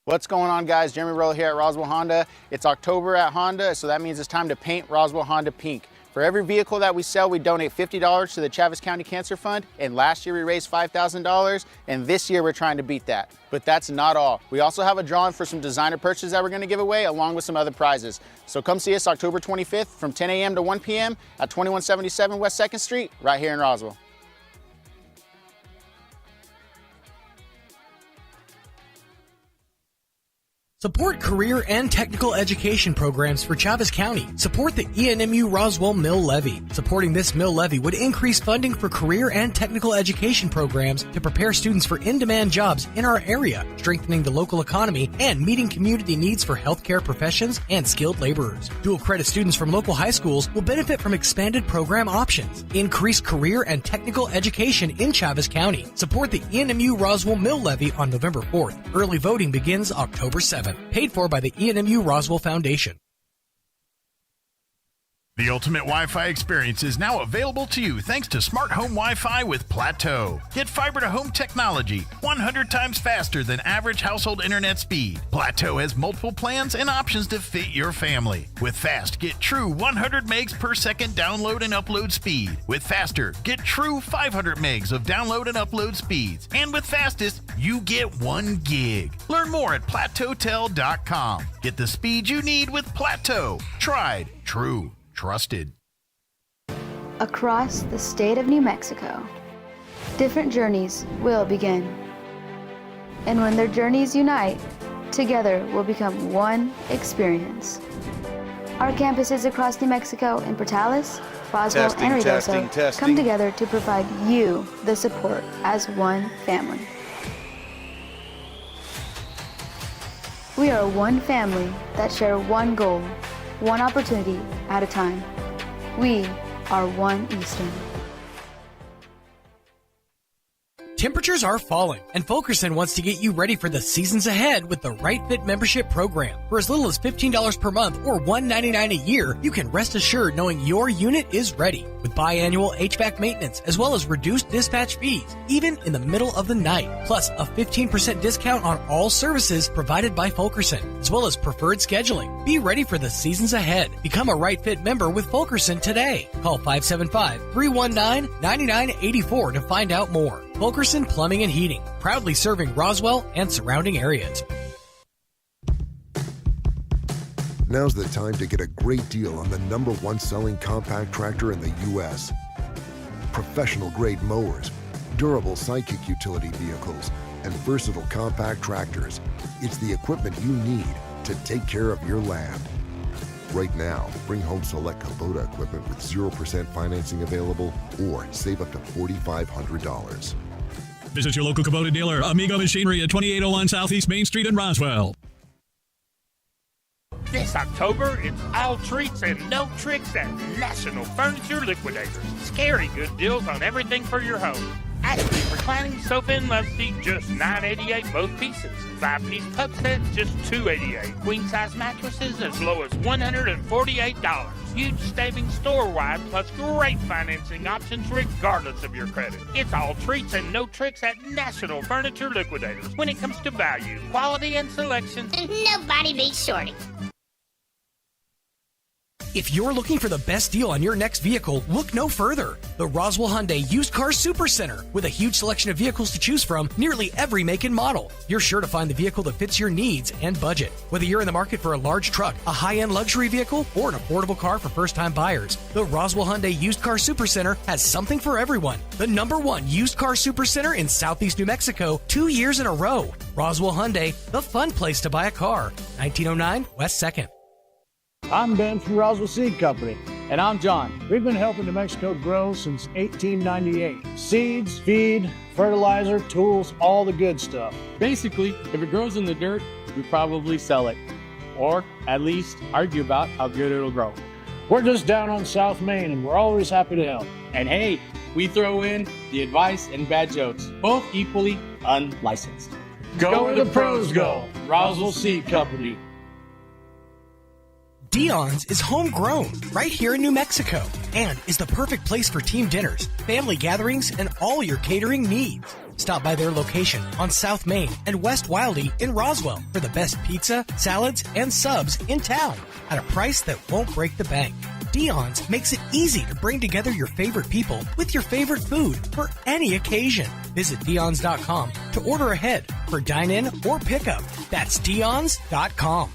What's going on, guys? Jeremy Rolla here at Roswell Honda. It's October at Honda, so that means it's time to paint Roswell Honda pink. For every vehicle that we sell, we donate $50 to the Chaves County Cancer Fund, and last year we raised $5,000, and this year we're trying to beat that. But that's not all. We also have a drawing for some designer purchases that we're gonna give away, along with some other prizes. So come see us October 25th from 10 a.m. to 1 p.m. at 2177 West 2nd Street, right here in Roswell. Support career and technical education programs for Chaves County. Support the ENMU Roswell Mill Levy. Supporting this mill levy would increase funding for career and technical education programs to prepare students for in-demand jobs in our area, strengthening the local economy and meeting community needs for healthcare professions and skilled laborers. Dual credit students from local high schools will benefit from expanded program options. Increase career and technical education in Chaves County. Support the ENMU Roswell Mill Levy on November 4th. Early voting begins October 7th. Paid for by the ENMU Roswell Foundation. The ultimate Wi-Fi experience is now available to you thanks to Smart Home Wi-Fi with Plateau. Get fiber-to-home technology 100 times faster than average household internet speed. Plateau has multiple plans and options to fit your family. With Fast, get true 100 megs per second download and upload speed. With Faster, get true 500 megs of download and upload speeds. And with Fastest, you get 1 gig. Learn more at plateautel.com. Get the speed you need with Plateau. Tried, true, trusted. Across the state of New Mexico, different journeys will begin. And when their journeys unite, together will become one experience. Our campuses across New Mexico in Portales, Roswell, and Ruidoso come together to provide you the support as one family. We are one family that share one goal, one opportunity at a time. We are One Eastern. Temperatures are falling, and Fulkerson wants to get you ready for the seasons ahead with the Right Fit membership program. For as little as $15 per month or $199 a year, you can rest assured knowing your unit is ready. With biannual HVAC maintenance, as well as reduced dispatch fees, even in the middle of the night. Plus a 15% discount on all services provided by Fulkerson, as well as preferred scheduling. Be ready for the seasons ahead. Become a Right Fit member with Fulkerson today. Call 575-319-9984 to find out more. Fulkerson Plumbing and Heating, proudly serving Roswell and surrounding areas. Now's the time to get a great deal on the #1 selling compact tractor in the U.S. Professional-grade mowers, durable sidekick utility vehicles, and versatile compact tractors. It's the equipment you need to take care of your land. Right now, bring home select Kubota equipment with 0% financing available or save up to $4,500. Visit your local Kubota dealer, Amigo Machinery at 2801 Southeast Main Street in Roswell. This October, it's all treats and no tricks at National Furniture Liquidators. Scary good deals on everything for your home. Ashley reclining sofa and love seat, just $9.88 both pieces. 5-piece pub set, just $2.88. Queen-size mattresses as low as $148. Huge savings store-wide, plus great financing options regardless of your credit. It's all treats and no tricks at National Furniture Liquidators. When it comes to value, quality, and selection, nobody beats Shorty. If you're looking for the best deal on your next vehicle, look no further. The Roswell Hyundai Used Car Super Center. With a huge selection of vehicles to choose from, nearly every make and model, you're sure to find the vehicle that fits your needs and budget. Whether you're in the market for a large truck, a high-end luxury vehicle, or an affordable car for first-time buyers, the Roswell Hyundai Used Car Super Center has something for everyone. The #1 Used Car Super Center in Southeast New Mexico, 2 years in a row. Roswell Hyundai, the fun place to buy a car. 1909 West 2nd. I'm Ben from Roswell Seed Company. And I'm John. We've been helping New Mexico grow since 1898. Seeds, feed, fertilizer, tools, all the good stuff. Basically, if it grows in the dirt, we probably sell it. Or at least argue about how good it'll grow. We're just down on South Main and we're always happy to help. And hey, we throw in the advice and bad jokes, both equally unlicensed. Go where the pros go. Roswell Seed Company. Dion's is homegrown right here in New Mexico and is the perfect place for team dinners, family gatherings, and all your catering needs. Stop by their location on South Main and West Wildy in Roswell for the best pizza, salads, and subs in town at a price that won't break the bank. Dion's makes it easy to bring together your favorite people with your favorite food for any occasion. Visit Dion's.com to order ahead for dine-in or pickup. That's Dion's.com.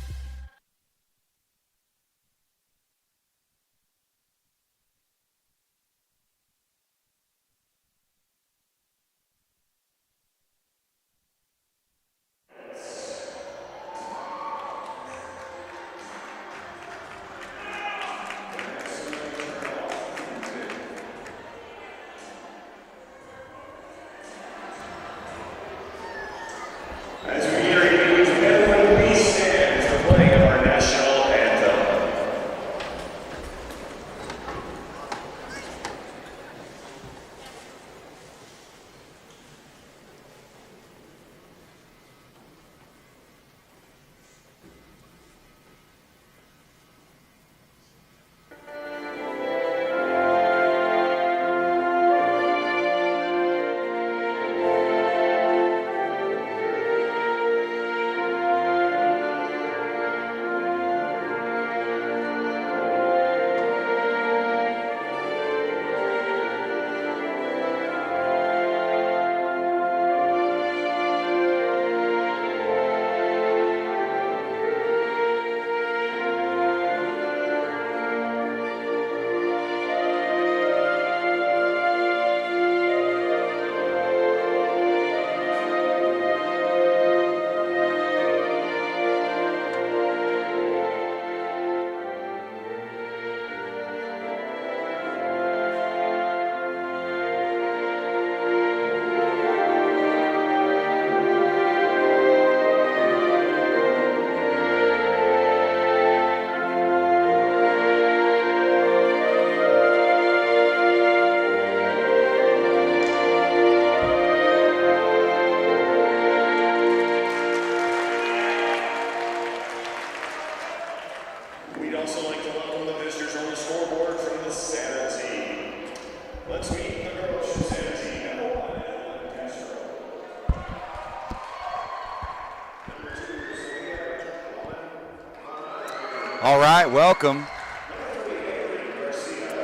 All right, welcome.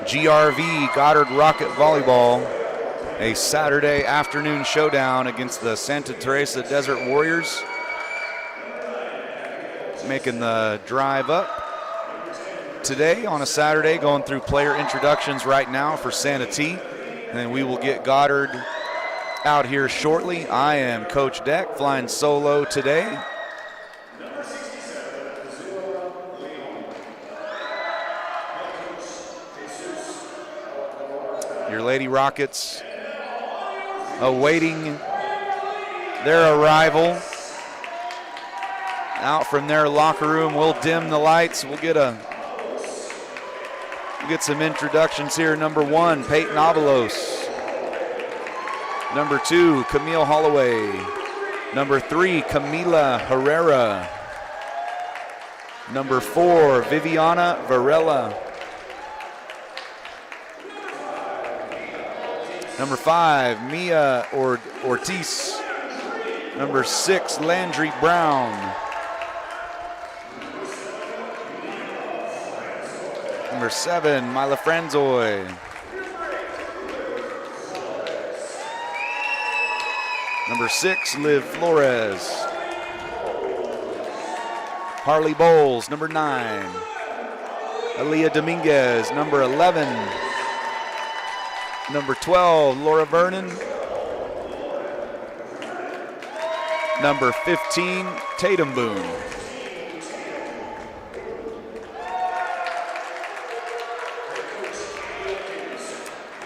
GRV, Goddard Rocket Volleyball, a Saturday afternoon showdown against the Santa Teresa Desert Warriors. Making the drive up today on a Saturday, going through player introductions right now for Santa T. And then we will get Goddard out here shortly. I am Coach Deck, flying solo today. Your Lady Rockets awaiting their arrival. Out from their locker room, we'll dim the lights. We'll get some introductions here. Number 1, Peyton Avalos. Number 2, Camille Holloway. Number 3, Camila Herrera. Number 4, Viviana Varela. Number 5, Mia Ortiz. Number 6, Landry Brown. Number 7, Mila Franzoy. Number 6, Liv Flores. Harley Bowles, number 9. Aaliyah Dominguez, number 11. Number 12, Laura Vernon. Number 15, Tatum Boone.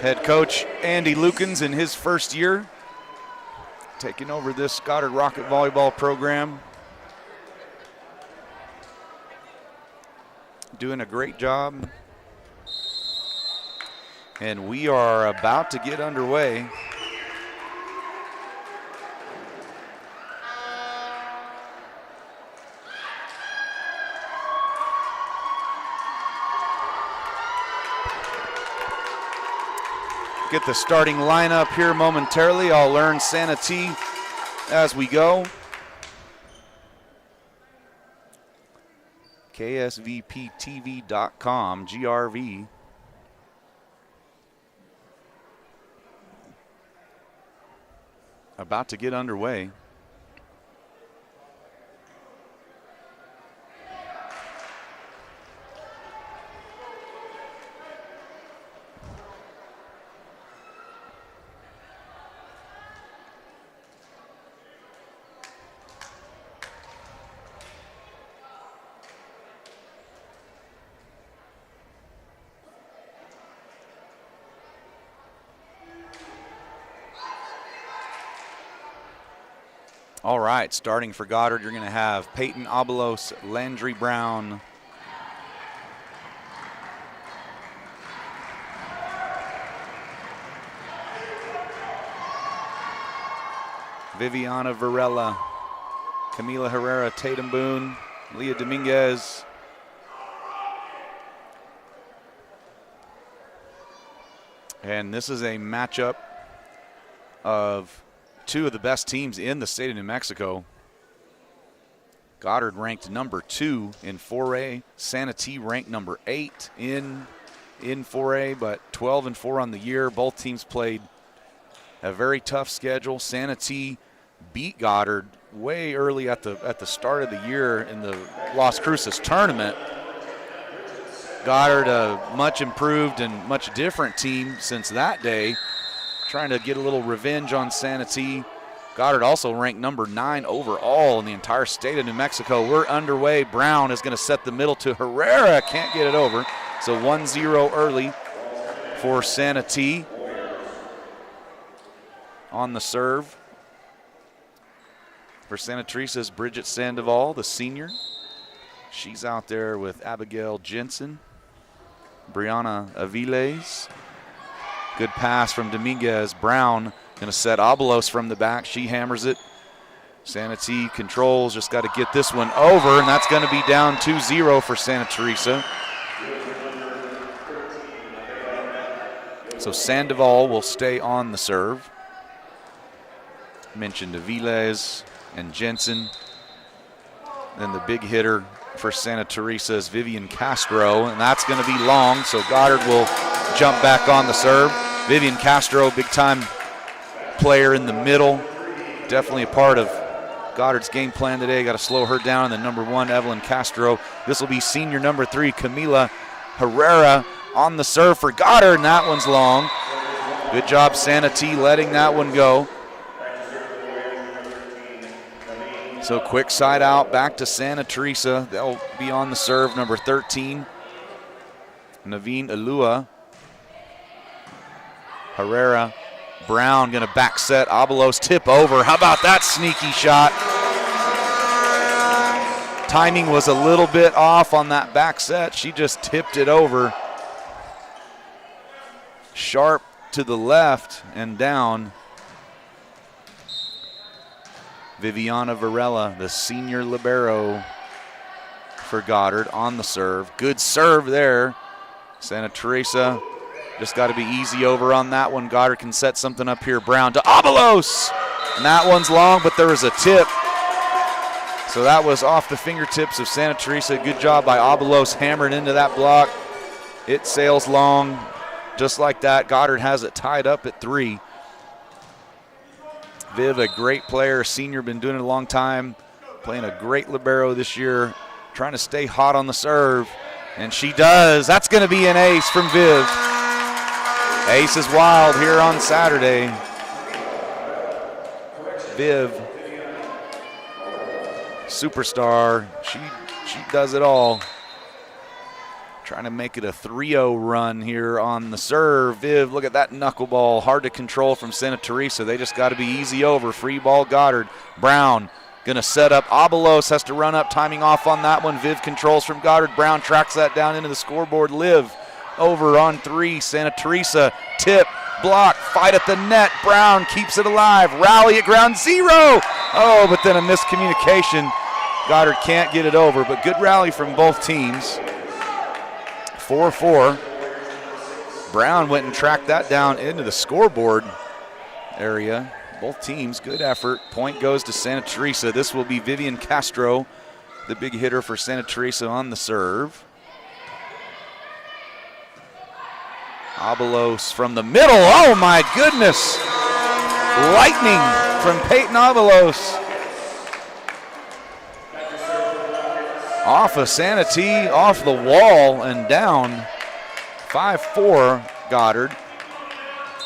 Head coach Andy Lukens in his first year, taking over this Goddard Rocket Volleyball program. Doing a great job. And we are about to get underway. get the starting lineup here momentarily. I'll learn Santee as we go. KSVPTV.com, GRV. About to get underway. All right, starting for Goddard, you're going to have Peyton Abelos, Landry Brown, Viviana Varela, Camila Herrera, Tatum Boone, Leah Dominguez, and this is a matchup of two of the best teams in the state of New Mexico. Goddard ranked number 2 in 4A. Santee ranked number 8 in 4A, but 12-4 on the year. Both teams played a very tough schedule. Santee beat Goddard way early at the start of the year in the Las Cruces tournament. Goddard, a much improved and much different team since that day, trying to get a little revenge on Santee. Goddard also ranked number 9 overall in the entire state of New Mexico. We're underway. Brown is going to set the middle to Herrera. Can't get it over. So 1-0 early for Santee on the serve. For Santa Teresa's Bridget Sandoval, the senior. She's out there with Abigail Jensen, Brianna Aviles. Good pass from Dominguez. Brown going to set Abelos from the back. She hammers it. Santee controls, just got to get this one over, and that's going to be down 2-0 for Santa Teresa. So Sandoval will stay on the serve. Mentioned Aviles and Jensen. Then the big hitter for Santa Teresa is Vivian Castro, and that's going to be long, so Goddard will jump back on the serve. Vivian Castro, big-time player in the middle. Definitely a part of Goddard's game plan today. Got to slow her down. And then number 1, Evelyn Castro. This will be senior number 3, Camila Herrera, on the serve for Goddard, and that one's long. Good job, Santee, letting that one go. So quick side out, back to Santa Teresa. They'll be on the serve, number 13, Naveen Alua. Herrera, Brown going to back set. Abelos tip over. How about that sneaky shot? Timing was a little bit off on that back set. She just tipped it over. Sharp to the left and down. Viviana Varela, the senior libero for Goddard, on the serve. Good serve there. Santa Teresa just got to be easy over on that one. Goddard can set something up here. Brown to Abelos. And that one's long, but there was a tip. So that was off the fingertips of Santa Teresa. Good job by Abelos, hammering into that block. It sails long. Just like that, Goddard has it tied up at 3. Viv, a great player, senior, been doing it a long time. Playing a great libero this year. Trying to stay hot on the serve. And she does. That's going to be an ace from Viv. Ace is wild here on Saturday. Viv, superstar. She does it all. Trying to make it a 3-0 run here on the serve. Viv, look at that knuckleball. Hard to control from Santa Teresa. They just got to be easy over. Free ball, Goddard. Brown going to set up. Abelos has to run up, timing off on that one. Viv controls from Goddard. Brown tracks that down into the scoreboard. Liv over on 3. Santa Teresa, tip, block, fight at the net. Brown keeps it alive. Rally at ground 0. Oh, but then a miscommunication. Goddard can't get it over, but good rally from both teams. 4-4. Brown went and tracked that down into the scoreboard area. Both teams, good effort. Point goes to Santa Teresa. This will be Vivian Castro, the big hitter for Santa Teresa on the serve. Abelos from the middle. Oh my goodness. Lightning from Peyton Abelos. Off of Santa T, off the wall and down. 5-4 Goddard.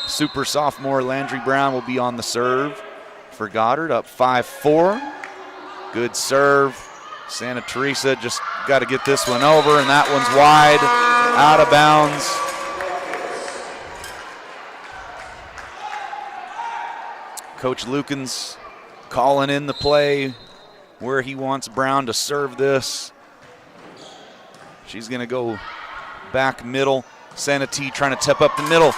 Super sophomore Landry Brown will be on the serve for Goddard, up 5-4. Good serve. Santa Teresa just got to get this one over, and that one's wide, out of bounds. Coach Lukens calling in the play where he wants Brown to serve this. She's going to go back middle. Santa T trying to tip up the middle.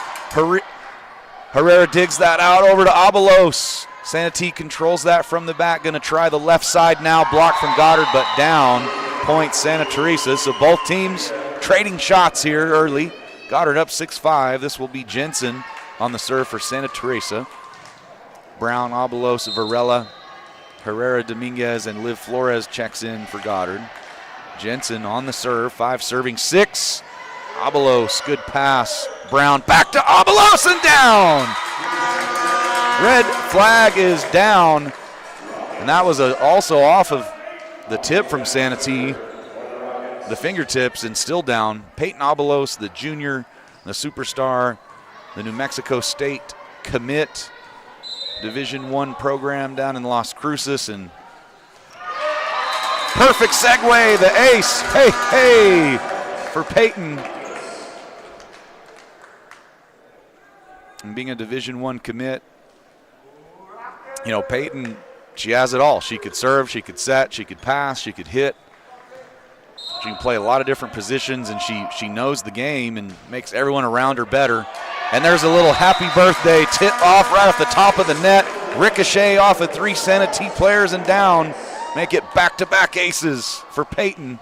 Herrera digs that out over to Abelos. Santa T controls that from the back. Going to try the left side now. Blocked from Goddard, but down. Point Santa Teresa. So both teams trading shots here early. Goddard up 6-5. This will be Jensen on the serve for Santa Teresa. Brown, Abelos, Varela, Herrera, Dominguez, and Liv Flores checks in for Goddard. Jensen on the serve. 5 serving 6. Abelos, good pass. Brown back to Abelos and down. Red flag is down. And that was also off of the tip from Santa T. The fingertips and still down. Peyton Abelos, the junior, the superstar, the New Mexico State commit, Division I program down in Las Cruces. And perfect segue, the ace. Hey, for Peyton. And being a Division I commit, you know, Peyton, she has it all. She could serve, she could set, she could pass, she could hit. She can play a lot of different positions, and she knows the game and makes everyone around her better. And there's a little happy birthday tip off right off the top of the net. Ricochet off of 3 Santa T players and down. Make it back-to-back aces for Peyton.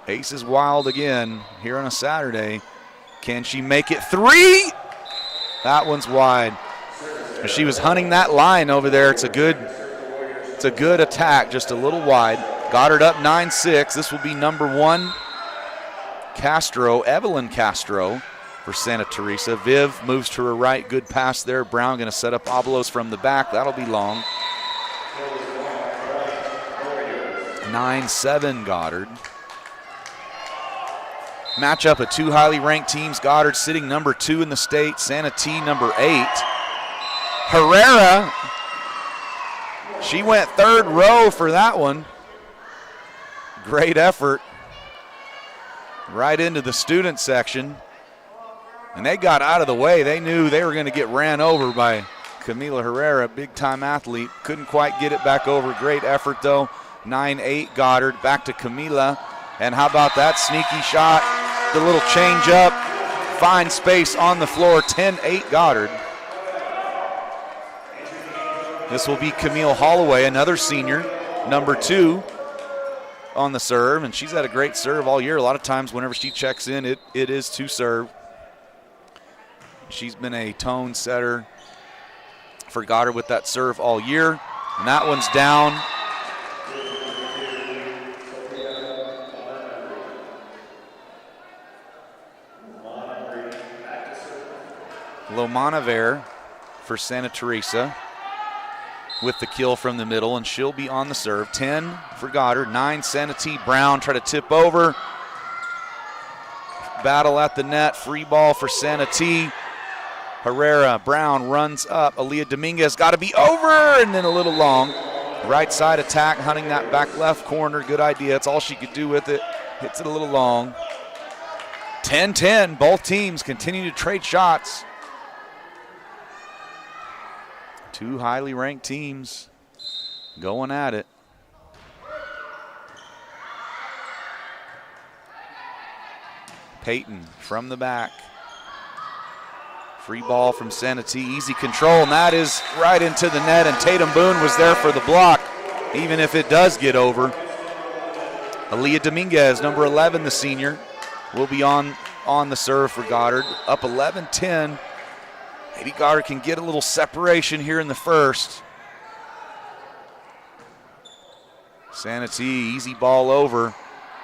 Aces wild again here on a Saturday. Can she make it 3? That one's wide. She was hunting that line over there. It's a good attack, just a little wide. Goddard up 9-6. This will be number 1. Castro, Evelyn Castro for Santa Teresa. Viv moves to her right. Good pass there. Brown going to set up Abelos from the back. That'll be long. 9-7 Goddard. Matchup of 2 highly ranked teams. Goddard sitting number 2 in the state. Santa T number 8. Herrera, she went 3rd row for that one. Great effort. Right into the student section. And they got out of the way. They knew they were going to get ran over by Camila Herrera, big-time athlete. Couldn't quite get it back over. Great effort, though. 9-8 Goddard. Back to Camila. And how about that sneaky shot? The little change up. Fine space on the floor. 10-8 Goddard. This will be Camille Holloway, another senior, number 2 on the serve. And she's had a great serve all year. A lot of times whenever she checks in, it is to serve. She's been a tone setter for Goddard with that serve all year. And that one's down. Lomanaver for Santa Teresa with the kill from the middle, and she'll be on the serve. 10 for Goddard, 9 Santa T. Brown try to tip over. Battle at the net, free ball for Santa T. Herrera, Brown runs up. Aaliyah Dominguez got to be over, and then a little long. Right side attack, hunting that back left corner. Good idea. That's all she could do with it. Hits it a little long. 10-10. Both teams continue to trade shots. 2 highly ranked teams going at it. Peyton from the back. Free ball from Santa T. Easy control, and that is right into the net, and Tatum Boone was there for the block, even if it does get over. Aaliyah Dominguez, number 11, the senior, will be on on the serve for Goddard. Up 11-10. Maybe Goddard can get a little separation here in the first. Santee, easy ball over.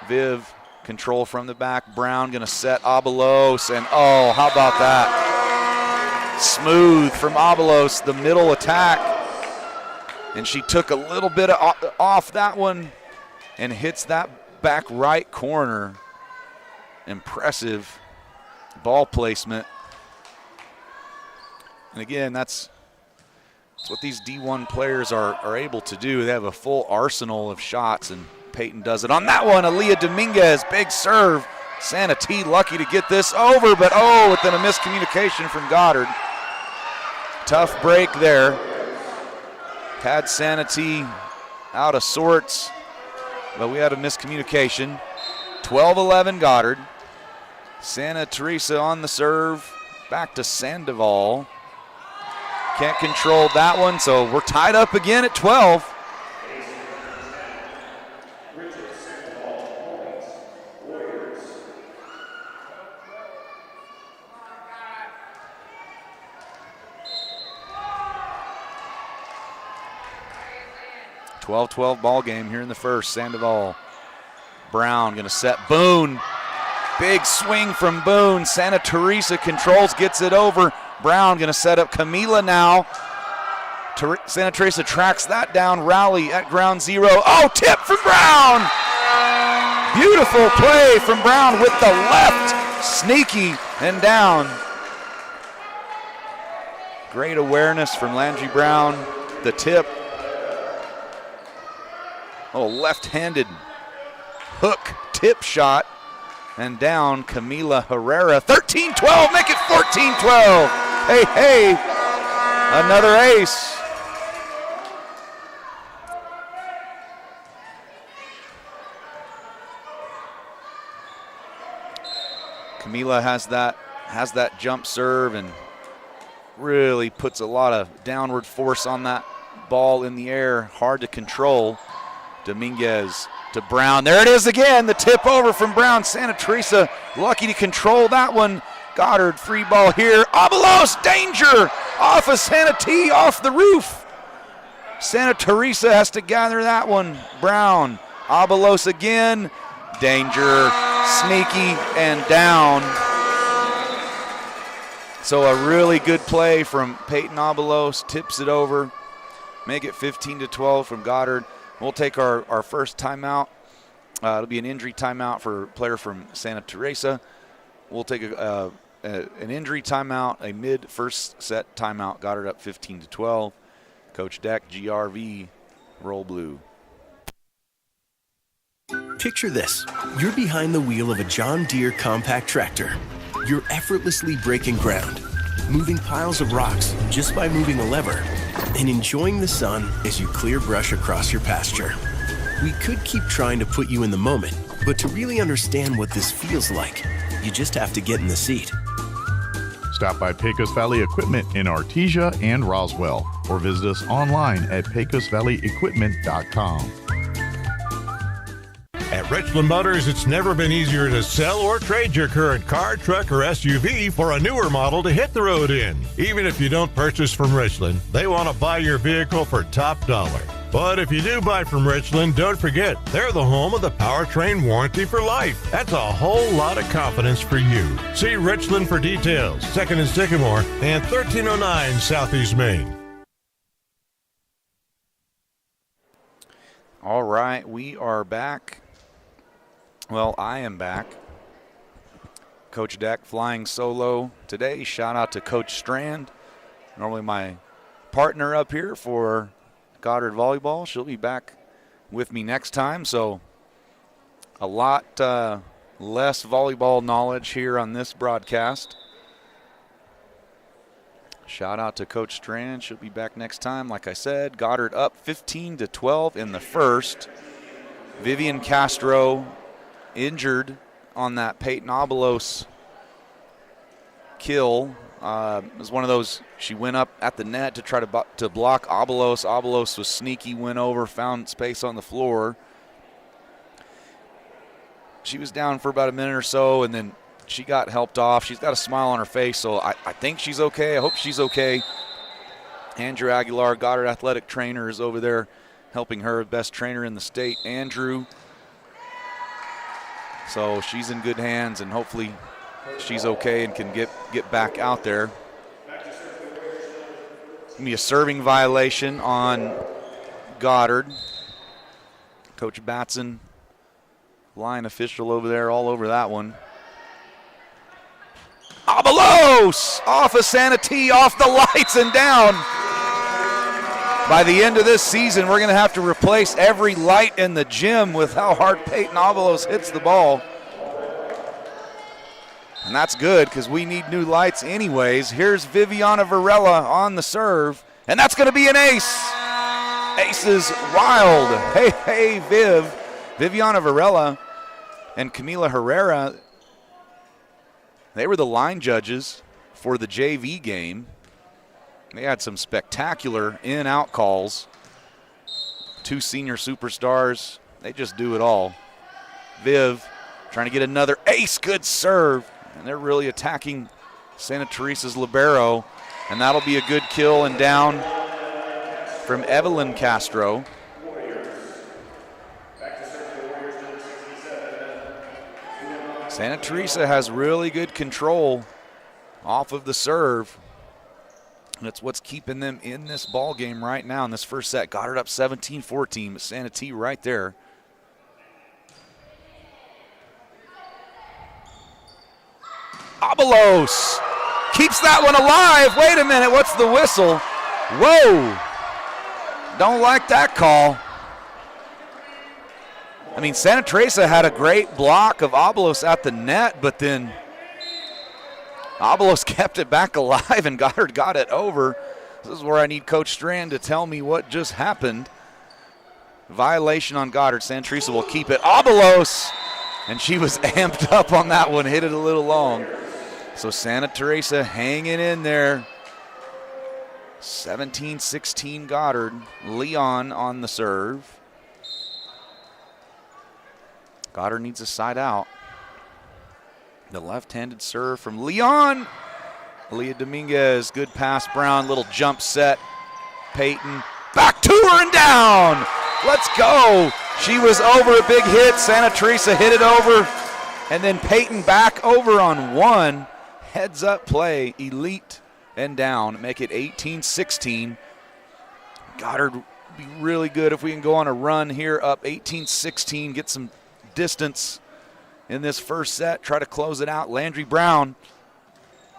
Viv, control from the back. Brown gonna set Abelos, and oh, how about that? Smooth from Abelos, the middle attack. And she took a little bit off that one and hits that back right corner. Impressive ball placement. And again, that's what these D1 players are able to do. They have a full arsenal of shots, and Peyton does it on that one. Aaliyah Dominguez, big serve. Santee lucky to get this over, but oh, within a miscommunication from Goddard. Tough break there. Had Santee out of sorts, but we had a miscommunication. 12-11 Goddard. Santa Teresa on the serve. Back to Sandoval. Can't control that one, so we're tied up again at 12. (12-12) ball game here in the first. Sandoval. Brown gonna set Boone. Big swing from Boone. Santa Teresa controls, gets it over. Brown gonna set up Camila now. Santa Teresa tracks that down. Rally at ground zero. Oh, tip from Brown! Beautiful play from Brown with the left. Sneaky and down. Great awareness from Landry Brown. The tip. Oh, left-handed hook tip shot. And down, Camila Herrera. 13-12, make it 14-12. Hey, hey, another ace. Camila has that jump serve and really puts a lot of downward force on that ball in the air. Hard to control. Dominguez to Brown. There it is again, the tip over from Brown. Santa Teresa lucky to control that one. Goddard, free ball here. Abelos, danger! Off of Santee, off the roof. Santa Teresa has to gather that one. Brown, Abelos again. Danger, sneaky, and down. So a really good play from Peyton Abelos, tips it over. Make it 15-12 from Goddard. We'll take our first timeout. It'll be an injury timeout for a player from Santa Teresa. We'll take an injury timeout, a mid-first set timeout. Goddard up 15-12. Coach Deck, GRV, roll blue. Picture this. You're behind the wheel of a John Deere compact tractor. You're effortlessly breaking ground, moving piles of rocks just by moving a lever, and enjoying the sun as you clear brush across your pasture. We could keep trying to put you in the moment, but to really understand what this feels like, you just have to get in the seat. Stop by Pecos Valley Equipment in Artesia and Roswell, or visit us online at pecosvalleyequipment.com. At Richland Motors, it's never been easier to sell or trade your current car, truck, or SUV for a newer model to hit the road in. Even if you don't purchase from Richland, they want to buy your vehicle for top dollar. But if you do buy from Richland, don't forget, they're the home of the powertrain warranty for life. That's a whole lot of confidence for you. See Richland for details. 2nd and Sycamore and 1309 Southeast Main. All right, we are back. Well, I am back. Coach Deck flying solo today. Shout out to Coach Strand, normally my partner up here for Goddard Volleyball. She'll be back with me next time, so a lot less volleyball knowledge here on this broadcast. Shout out to Coach Strand. She'll be back next time. Like I said, Goddard up 15-12 in the first. Vivian Castro injured on that Peyton Abelos kill. It was one of those, she went up at the net to try to block Abelos. Abelos was sneaky, went over, found space on the floor. She was down for about a minute or so and then she got helped off. She's got a smile on her face, so I think she's okay. I hope she's okay. Andrew Aguilar, Goddard athletic trainer, is over there helping her, best trainer in the state, Andrew. So she's in good hands, and hopefully she's okay and can get back out there. Gonna be a serving violation on Goddard. Coach Batson, line official over there, all over that one. Abelos off of Santee, off the lights and down. By the end of this season, we're going to have to replace every light in the gym with how hard Peyton Abelos hits the ball. And that's good because we need new lights anyways. Here's Viviana Varela on the serve, and that's going to be an ace. Ace is wild. Hey, Viviana Varela and Camila Herrera, they were the line judges for the JV game. They had some spectacular in-out calls. 2 senior superstars, they just do it all. Viv trying to get another ace, good serve. And they're really attacking Santa Teresa's libero. And that'll be a good kill and down from Evelyn Castro. Santa Teresa has really good control off of the serve. And it's what's keeping them in this ball game right now in this first set. Goddard up 17-14, but Santee right there. Abelos keeps that one alive. Wait a minute, what's the whistle? Whoa, don't like that call. I mean, Santa Teresa had a great block of Abelos at the net, but then Abelos kept it back alive and Goddard got it over. This is where I need Coach Strand to tell me what just happened. Violation on Goddard. Santa Teresa will keep it. Abelos, and she was amped up on that one, hit it a little long. So Santa Teresa hanging in there. 17-16 Goddard. Leon on the serve. Goddard needs a side out. The left-handed serve from Leon. Leah Dominguez, good pass. Brown, little jump set. Peyton, back to her and down. Let's go. She was over a big hit. Santa Teresa hit it over. And then Peyton back over on one. Heads up play, elite and down. Make it 18-16. Goddard would be really good if we can go on a run here up 18-16, get some distance in this first set, try to close it out. Landry Brown,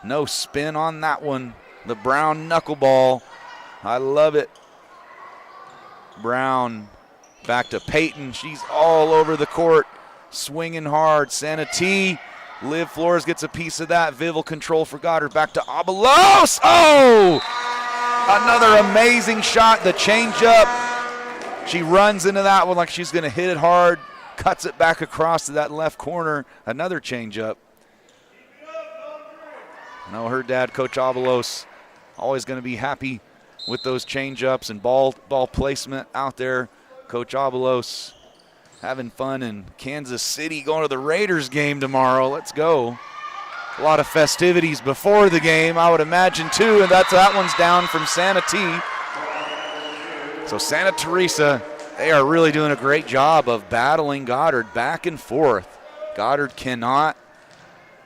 no spin on that one. The Brown knuckleball, I love it. Brown back to Peyton. She's all over the court, swinging hard. Santee, Liv Flores gets a piece of that. Viv will control for Goddard. Back to Abelos. Oh, another amazing shot. The changeup. She runs into that one like she's going to hit it hard. Cuts it back across to that left corner. Another changeup. I know her dad, Coach Abelos, always going to be happy with those changeups and ball placement out there. Coach Abelos having fun in Kansas City, going to the Raiders game tomorrow. Let's go. A lot of festivities before the game, I would imagine, too, and that one's down from Santee. So Santa Teresa, they are really doing a great job of battling Goddard back and forth. Goddard cannot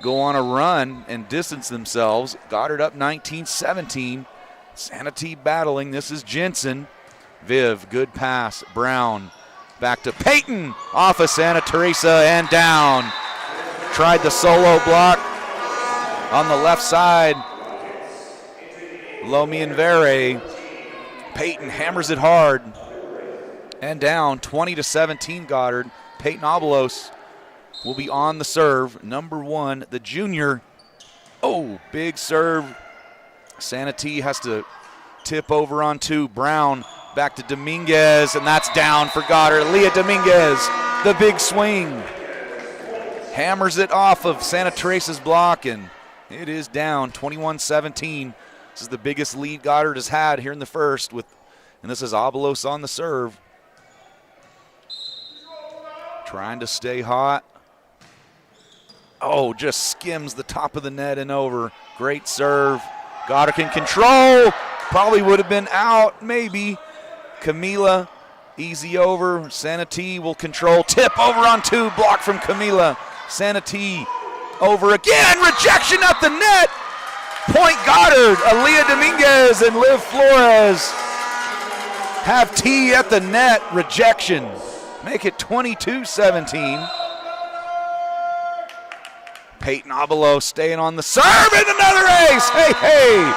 go on a run and distance themselves. Goddard up 19-17. Santee battling. This is Jensen. Viv, good pass. Brown back to Peyton. Off of Santa Teresa and down. Tried the solo block on the left side. Lomianvere. Peyton hammers it hard. And down, 20-17 Goddard. Peyton Abelos will be on the serve. Number 1, the junior. Oh, big serve. Santee has to tip over on 2. Brown back to Dominguez, and that's down for Goddard. Leah Dominguez, the big swing. Hammers it off of Santa Teresa's block, and it is down, 21-17. This is the biggest lead Goddard has had here in the first, and this is Abelos on the serve. Trying to stay hot. Oh, just skims the top of the net and over. Great serve. Goddard can control. Probably would have been out, maybe. Camila, easy over. Sanatee will control. Tip over on 2. Block from Camila. Sanatee over again. Rejection at the net. Point Goddard. Aaliyah Dominguez and Liv Flores have T at the net. Rejection. Make it 22-17. Peyton Abelo staying on the serve and another ace. Hey.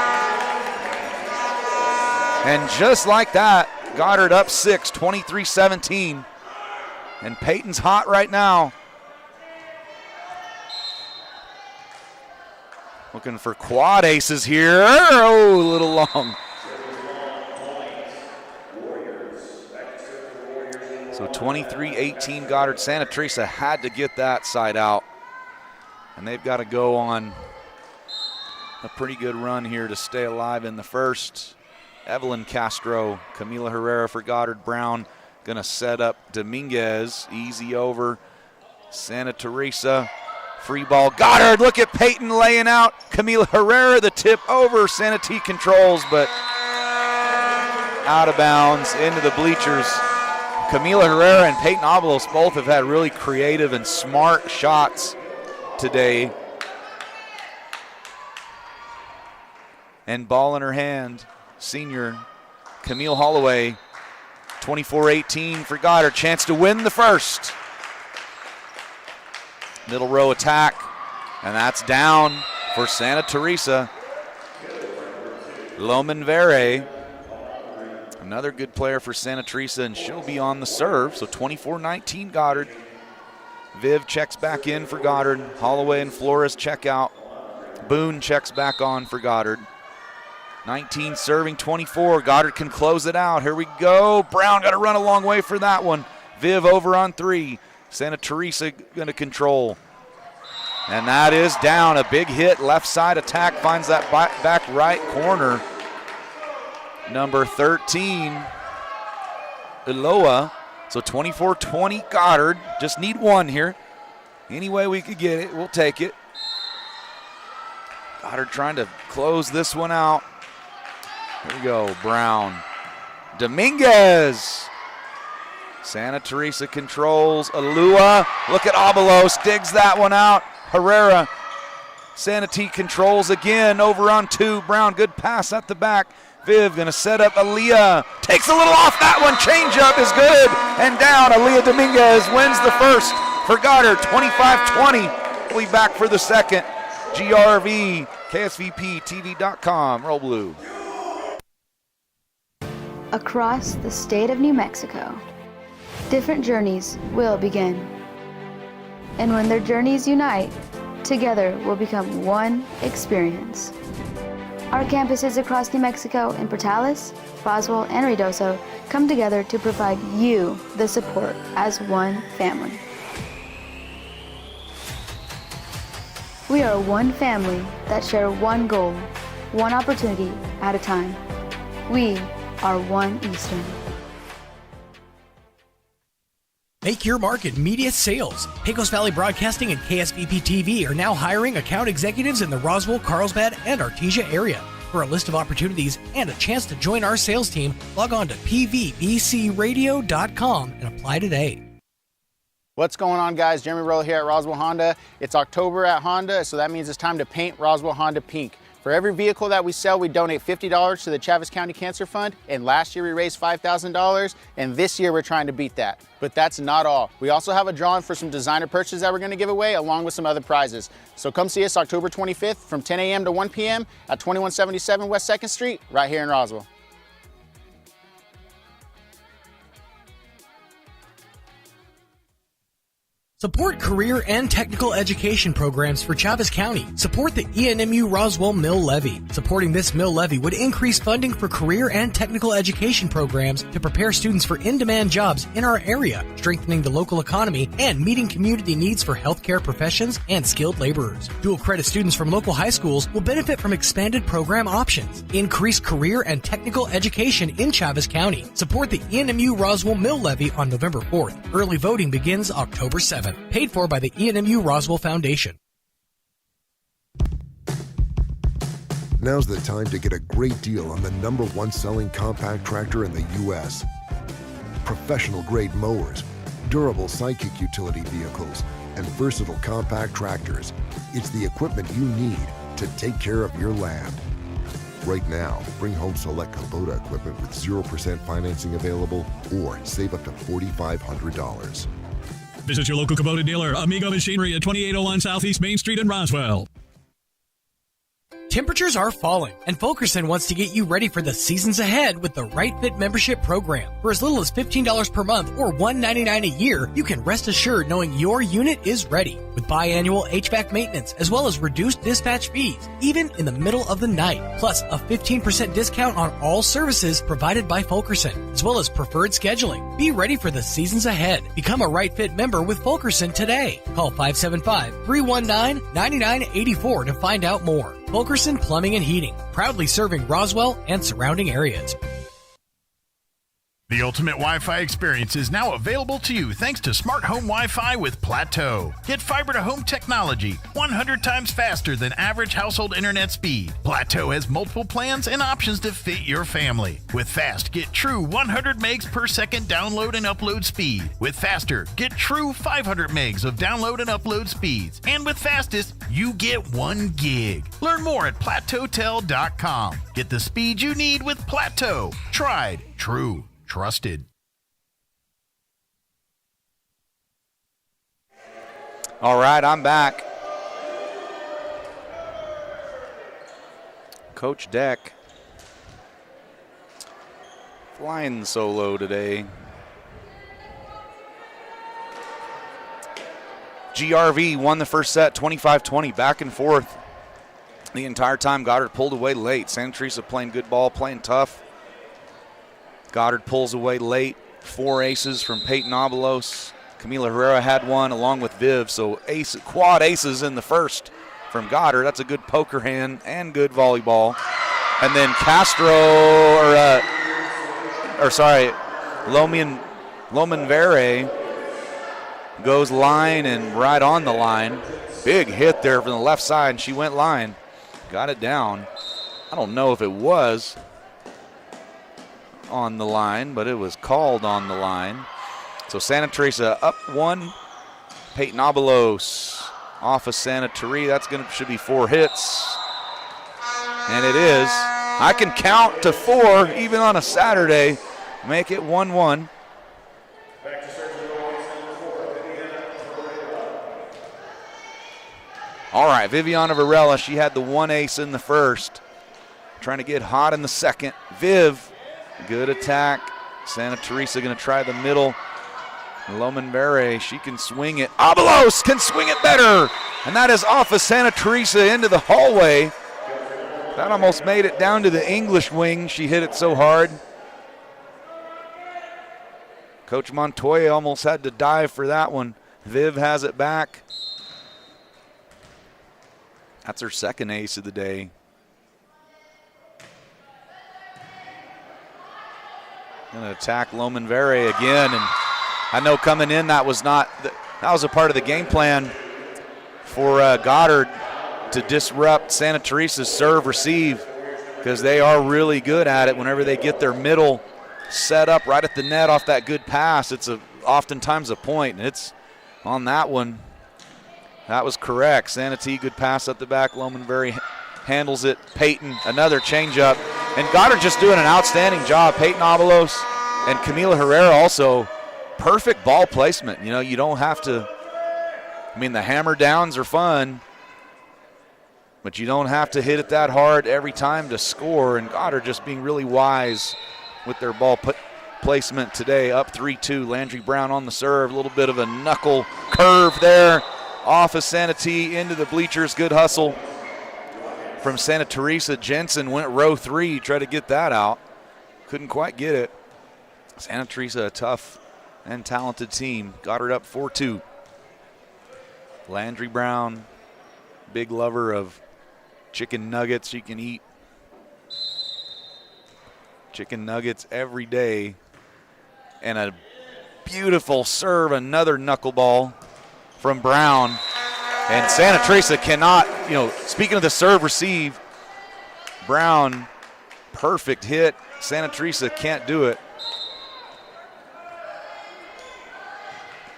And just like that, Goddard up 6, 23-17. And Peyton's hot right now. Looking for quad aces here. Oh, a little long. So 23-18 Goddard. Santa Teresa had to get that side out. And they've got to go on a pretty good run here to stay alive in the first. Evelyn Castro, Camila Herrera for Goddard. Brown going to set up Dominguez. Easy over. Santa Teresa. Free ball. Goddard, look at Peyton laying out. Camila Herrera, the tip over. Sanatee controls, but out of bounds into the bleachers. Camila Herrera and Peyton Abelos both have had really creative and smart shots today. And ball in her hand, senior Camille Holloway. 24-18 for Goddard. Chance to win the first. Middle row attack, and that's down for Santa Teresa. Loman Vere, another good player for Santa Teresa, and she'll be on the serve. So 24-19 Goddard. Viv checks back in for Goddard. Holloway and Flores check out. Boone checks back on for Goddard. 19 serving 24. Goddard can close it out. Here we go. Brown got to run a long way for that one. Viv over on 3. Santa Teresa going to control. And that is down. A big hit. Left side attack finds that back right corner. Number 13, Iloa. So 24-20 Goddard. Just need one here. Any way we could get it, we'll take it. Goddard trying to close this one out. Here we go, Brown. Dominguez. Santa Teresa controls. Alua, look at Abelos, digs that one out. Herrera. Sanatee controls again, over on 2. Brown, good pass at the back. Viv gonna set up Aaliyah. Takes a little off that one. Change up is good. And down. Aaliyah Dominguez wins the first for Goddard. 25-20. We'll be back for the second. GRV, KSVPTV.com. Roll Blue. Across the state of New Mexico, different journeys will begin. And when their journeys unite, together will become one experience. Our campuses across New Mexico in Portales, Roswell, and Ruidoso come together to provide you the support as one family. We are one family that share one goal, one opportunity at a time. We are One Eastern. Make your mark in media sales. Pecos Valley Broadcasting and KSVP TV are now hiring account executives in the Roswell, Carlsbad, and Artesia area. For a list of opportunities and a chance to join our sales team, log on to pvbcradio.com and apply today. What's going on, guys? Jeremy Rolla here at Roswell Honda. It's October at Honda, so that means it's time to paint Roswell Honda pink. For every vehicle that we sell, we donate $50 to the Chaves County Cancer Fund, and last year we raised $5,000, and this year we're trying to beat that. But that's not all. We also have a drawing for some designer purchases that we're gonna give away, along with some other prizes. So come see us October 25th from 10 a.m. to 1 p.m. at 2177 West 2nd Street, right here in Roswell. Support career and technical education programs for Chaves County. Support the ENMU Roswell Mill Levy. Supporting this mill levy would increase funding for career and technical education programs to prepare students for in-demand jobs in our area, strengthening the local economy and meeting community needs for healthcare professions and skilled laborers. Dual credit students from local high schools will benefit from expanded program options. Increase career and technical education in Chaves County. Support the ENMU Roswell Mill Levy on November 4th. Early voting begins October 7th. Paid for by the ENMU Roswell Foundation. Now's the time to get a great deal on the #1 selling compact tractor in the U.S. Professional-grade mowers, durable sidekick utility vehicles, and versatile compact tractors. It's the equipment you need to take care of your land. Right now, bring home select Kubota equipment with 0% financing available or save up to $4,500. Visit your local Kubota dealer, Amiga Machinery at 2801 Southeast Main Street in Roswell. Temperatures are falling, and Fulkerson wants to get you ready for the seasons ahead with the Right Fit membership program. For as little as $15 per month or $199 a year, you can rest assured knowing your unit is ready. With biannual HVAC maintenance, as well as reduced dispatch fees, even in the middle of the night. Plus, a 15% discount on all services provided by Fulkerson, as well as preferred scheduling. Be ready for the seasons ahead. Become a Right Fit member with Fulkerson today. Call 575-319-9984 to find out more. Fulkerson Plumbing and Heating, proudly serving Roswell and surrounding areas. The ultimate Wi-Fi experience is now available to you thanks to Smart Home Wi-Fi with Plateau. Get fiber-to-home technology 100 times faster than average household internet speed. Plateau has multiple plans and options to fit your family. With Fast, get true 100 megs per second download and upload speed. With Faster, get true 500 megs of download and upload speeds. And with Fastest, you get 1 gig. Learn more at plateautel.com. Get the speed you need with Plateau. Tried, true, trusted. All right, I'm back. Coach Deck flying solo today. GRV won the first set 25-20, back and forth. The entire time Goddard pulled away late. Santa Teresa playing good ball, playing tough. Goddard pulls away late. 4 aces from Peyton Abelos. Camila Herrera had one along with Viv, so quad aces in the first from Goddard. That's a good poker hand and good volleyball. And then Loman Vere goes line and right on the line. Big hit there from the left side, and she went line. Got it down. I don't know if it was on the line, but it was called on the line. So Santa Teresa up 1. Peyton Abelos off of Santa Teresa. Should be 4 hits. And it is. I can count to 4 even on a Saturday. Make it 1-1. All right, Viviana Varela, she had the 1 ace in the first. Trying to get hot in the second. Viv, good attack. Santa Teresa going to try the middle. Loman Vere, she can swing it. Abelos can swing it better. And that is off of Santa Teresa into the hallway. That almost made it down to the English wing. She hit it so hard. Coach Montoya almost had to dive for that one. Viv has it back. That's her second ace of the day. Gonna attack Loman Vere again, and I know coming in that was a part of the game plan for Goddard to disrupt Santa Teresa's serve receive, because they are really good at it. Whenever they get their middle set up right at the net off that good pass, it's oftentimes a point, and it's on that one. That was correct. Santa T, good pass up the back. Loman Vere handles it. Peyton, another changeup. And Goddard just doing an outstanding job. Peyton Abelos and Camila Herrera also perfect ball placement. You know, you don't have to, the hammer downs are fun, but you don't have to hit it that hard every time to score. And Goddard just being really wise with their ball placement today. Up 3-2. Landry Brown on the serve. A little bit of a knuckle curve there. Off of Santa T into the bleachers. Good hustle from Santa Teresa. Jensen went row 3, tried to get that out. Couldn't quite get it. Santa Teresa, a tough and talented team. Goddard up 4-2. Landry Brown, big lover of chicken nuggets. She can eat chicken nuggets every day. And a beautiful serve, another knuckleball from Brown. And Santa Teresa cannot, speaking of the serve receive, Brown, perfect hit. Santa Teresa can't do it.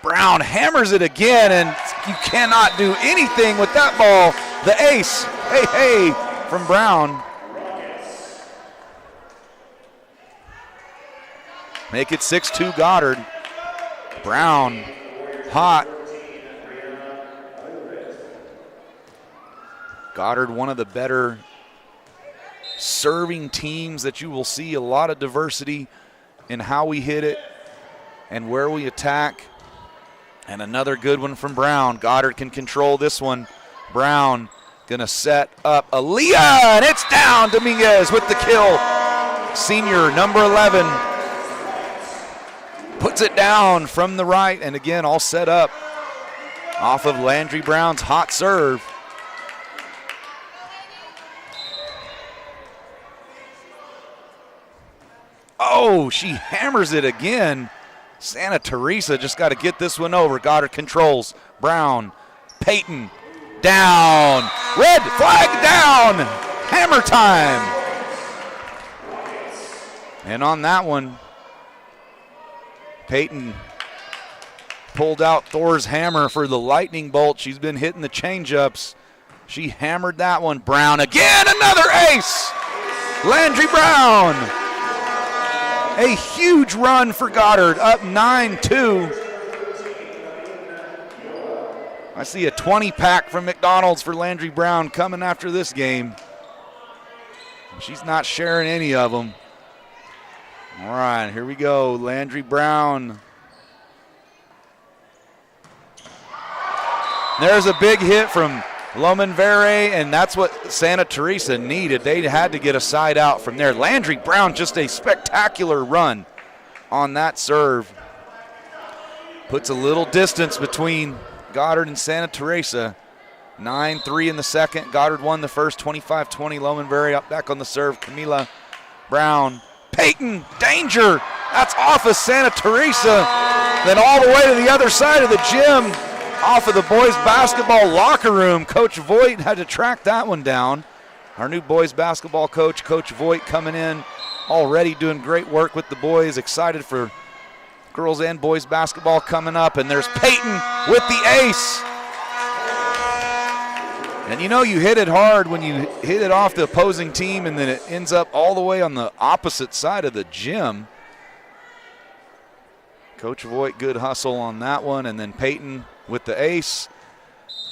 Brown hammers it again, and you cannot do anything with that ball. The ace, hey, from Brown. Make it 6-2 Goddard. Brown, hot. Goddard, one of the better serving teams that you will see. A lot of diversity in how we hit it and where we attack. And another good one from Brown. Goddard can control this one. Brown gonna set up Aaliyah, and it's down. Dominguez with the kill. Senior, number 11. Puts it down from the right, and again, all set up off of Landry Brown's hot serve. Oh, she hammers it again. Santa Teresa just got to get this one over. Goddard controls. Brown, Peyton, down. Red flag down. Hammer time. And on that one, Peyton pulled out Thor's hammer for the lightning bolt. She's been hitting the changeups. She hammered that one. Brown again, another ace. Landry Brown. A huge run for Goddard, up 9-2. I see a 20-pack from McDonald's for Landry Brown coming after this game. She's not sharing any of them. All right, here we go. Landry Brown. There's a big hit from Lomenvere, and that's what Santa Teresa needed. They had to get a side out from there. Landry Brown, just a spectacular run on that serve. Puts a little distance between Goddard and Santa Teresa. 9-3 in the second. Goddard won the first, 25-20. Lomenvere up back on the serve. Camila Brown. Peyton, danger. That's off of Santa Teresa. Then all the way to the other side of the gym. Off of the boys basketball locker room. Coach Voigt had to track that one down. Our new boys basketball coach, Coach Voigt, coming in already doing great work with the boys. Excited for girls and boys basketball coming up. And there's Peyton with the ace. And you know you hit it hard when you hit it off the opposing team and then it ends up all the way on the opposite side of the gym. Coach Voigt, good hustle on that one. And then Peyton with the ace,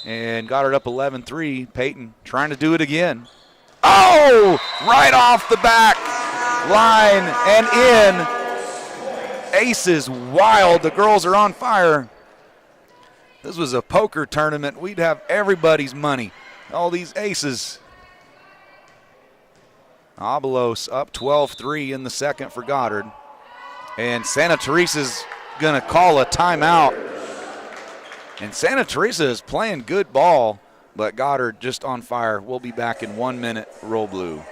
and got her up 11-3. Peyton trying to do it again. Oh, right off the back line and in. Aces wild. The girls are on fire. This was a poker tournament. We'd have everybody's money. All these aces. Abelos up 12-3 in the second for Goddard. And Santa Teresa's going to call a timeout. And Santa Teresa is playing good ball, but Goddard just on fire. We'll be back in 1 minute. Roll Blue.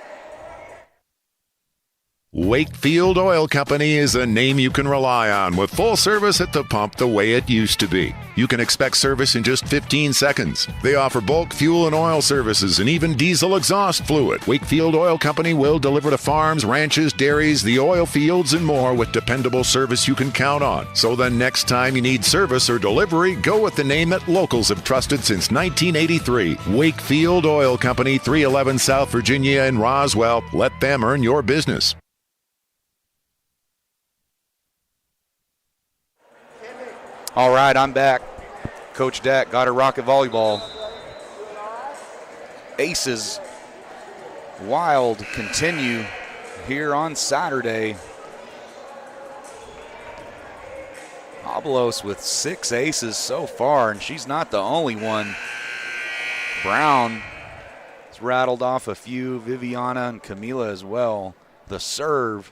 Wakefield Oil Company is a name you can rely on with full service at the pump the way it used to be. You can expect service in just 15 seconds. They offer bulk fuel and oil services and even diesel exhaust fluid. Wakefield Oil Company will deliver to farms, ranches, dairies, the oil fields, and more with dependable service you can count on. So the next time you need service or delivery, go with the name that locals have trusted since 1983. Wakefield Oil Company, 311 South Virginia in Roswell. Let them earn your business. All right, I'm back. Coach Dak, Goddard Rocket Volleyball. Aces wild continue here on Saturday. Abelos with 6 aces so far, and she's not the only one. Brown has rattled off a few. Viviana and Camila as well. The serve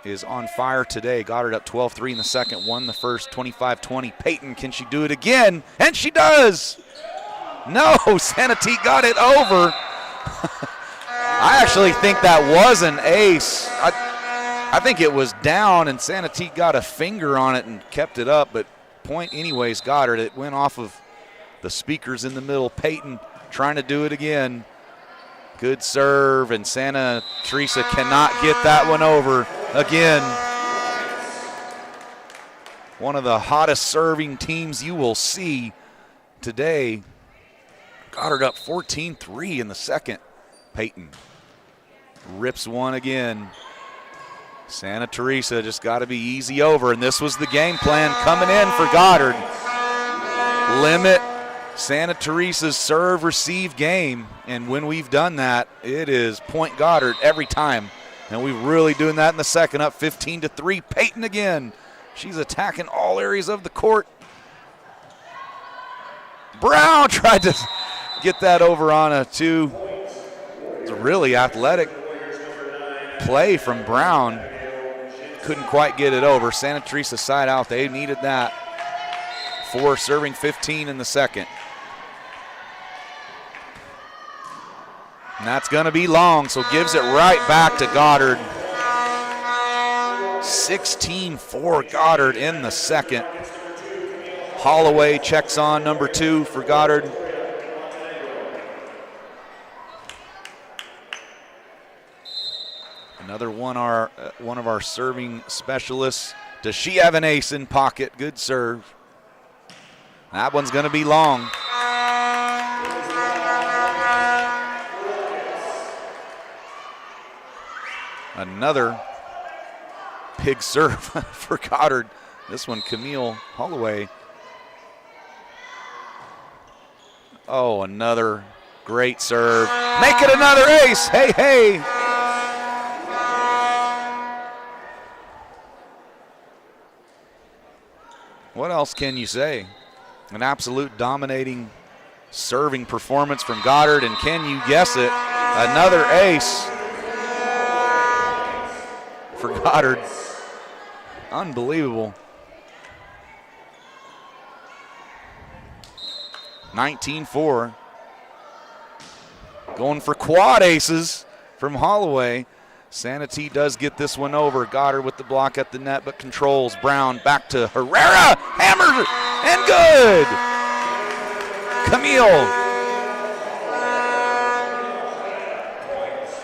is on fire today. Goddard up 12-3 in the second, won the first 25-20. Peyton, can she do it again? And she does! No, Santa T got it over. I actually think that was an ace. I think it was down and Santa T got a finger on it and kept it up, but point anyways, Goddard. It went off of the speakers in the middle. Peyton trying to do it again. Good serve, and Santa Teresa cannot get that one over again. One of the hottest serving teams you will see today. Goddard up 14-3 in the second. Peyton rips one again. Santa Teresa just got to be easy over, and this was the game plan coming in for Goddard. Limit Santa Teresa's serve-receive game, and when we've done that, it is point Goddard every time, and we're really doing that in the second, up 15-3. Peyton again. She's attacking all areas of the court. Brown tried to get that over on a two. It's a really athletic play from Brown. Couldn't quite get it over. Santa Teresa side out. They needed that. 4 serving 15 in the second. And that's going to be long, so gives it right back to Goddard. 16-4 Goddard in the second. Holloway checks on number 2 for Goddard. Another one of our serving specialists. Does she have an ace in pocket? Good serve. That one's going to be long. Another big serve for Goddard. This one, Camille Holloway. Oh, another great serve. Make it another ace. Hey, hey. What else can you say? An absolute dominating serving performance from Goddard, and can you guess it? Another ace for Goddard. Unbelievable. 19-4. Going for quad aces from Holloway. Santa T does get this one over. Goddard with the block at the net, but controls. Brown back to Herrera. Hammer and good.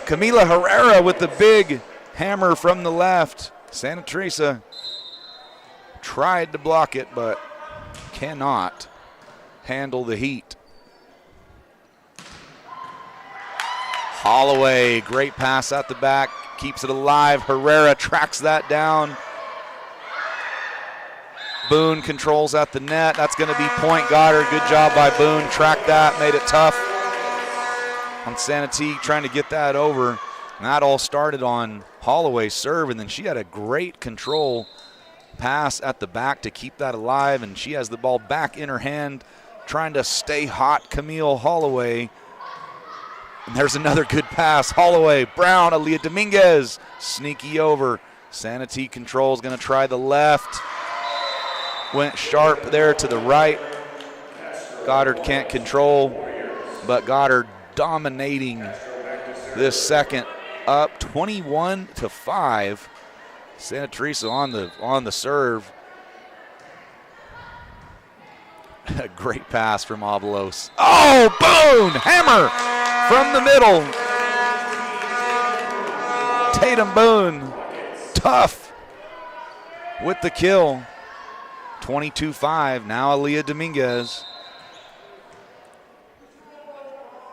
Camila Herrera with the big hammer from the left. Santa Teresa tried to block it, but cannot handle the heat. Holloway, great pass out the back, keeps it alive. Herrera tracks that down. Boone controls at the net. That's going to be point Goddard. Good job by Boone. Tracked that, made it tough on Santa T, trying to get that over. And that all started on Holloway's serve, and then she had a great control pass at the back to keep that alive, and she has the ball back in her hand, trying to stay hot. Camille Holloway. And there's another good pass. Holloway, Brown, Aaliyah Dominguez, sneaky over. Santa T controls, going to try the left. Went sharp there to the right. Goddard can't control, but Goddard dominating this second, up 21-5. Santa Teresa on the serve. A great pass from Avalos. Oh, Boone! Hammer from the middle. Tatum Boone, tough with the kill. 22-5, now Aaliyah Dominguez.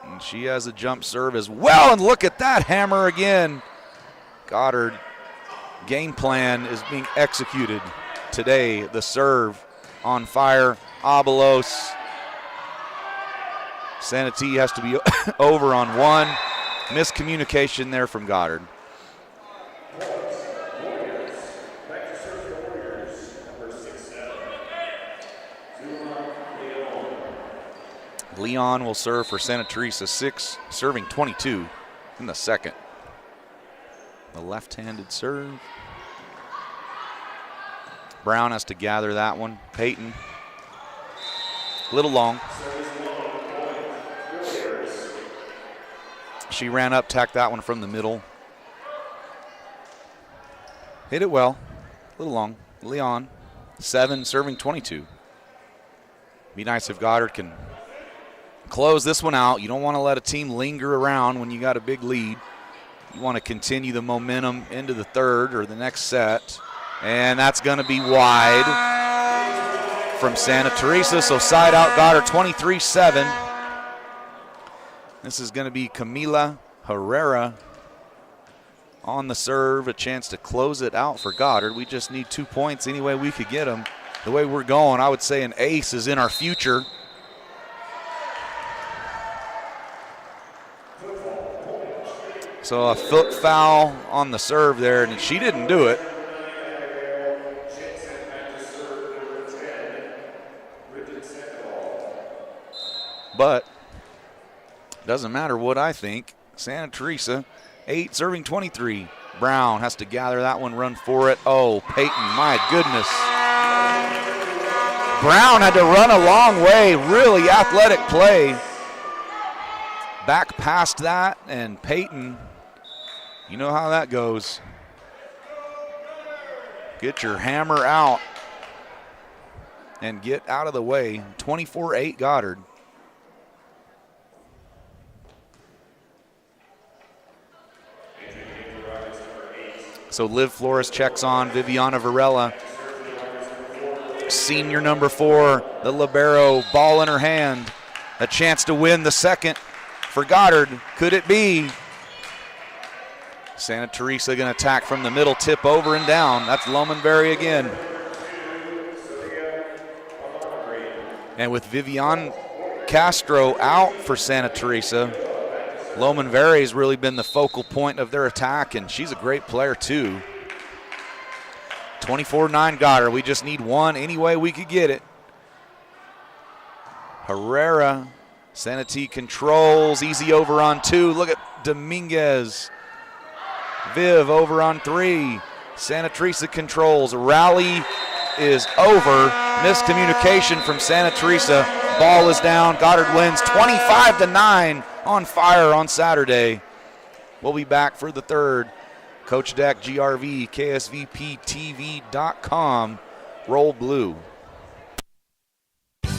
And she has a jump serve as well, and look at that hammer again. Goddard game plan is being executed today. The serve on fire. Avalos. Santa T has to be over on one. Miscommunication there from Goddard. Leon will serve for Santa Teresa, 6, serving 22 in the second. The left-handed serve. Brown has to gather that one. Peyton, a little long. She ran up, tacked that one from the middle. Hit it well, a little long. Leon, 7, serving 22. Be nice if Goddard can close this one out. You don't want to let a team linger around when you got a big lead. You want to continue the momentum into the third or the next set. And that's going to be wide from Santa Teresa. So side out Goddard, 23-7. This is going to be Camila Herrera on the serve, a chance to close it out for Goddard. We just need 2 points any way we could get them. The way we're going, I would say an ace is in our future. So a foot foul on the serve there, and she didn't do it. But doesn't matter what I think. Santa Teresa, 8 serving 23. Brown has to gather that one, run for it. Oh, Peyton, my goodness. Brown had to run a long way, really athletic play. Back past that, and Peyton, you know how that goes. Get your hammer out and get out of the way. 24-8 Goddard. So Liv Flores checks on Viviana Varela. Senior number 4, the libero, ball in her hand. A chance to win the second for Goddard. Could it be? Santa Teresa going to attack from the middle, tip over and down. That's Lomanberry again. And with Vivian Castro out for Santa Teresa, Lomanberry has really been the focal point of their attack, and she's a great player too. 24-9 Goddard. We just need one any way we could get it. Herrera, Santa T controls, easy over on 2. Look at Dominguez. Viv over on 3. Santa Teresa controls. Rally is over. Miscommunication from Santa Teresa. Ball is down. Goddard wins 25-9 on fire on Saturday. We'll be back for the third. Coach Deck, GRV, KSVPTV.com. Roll Blue.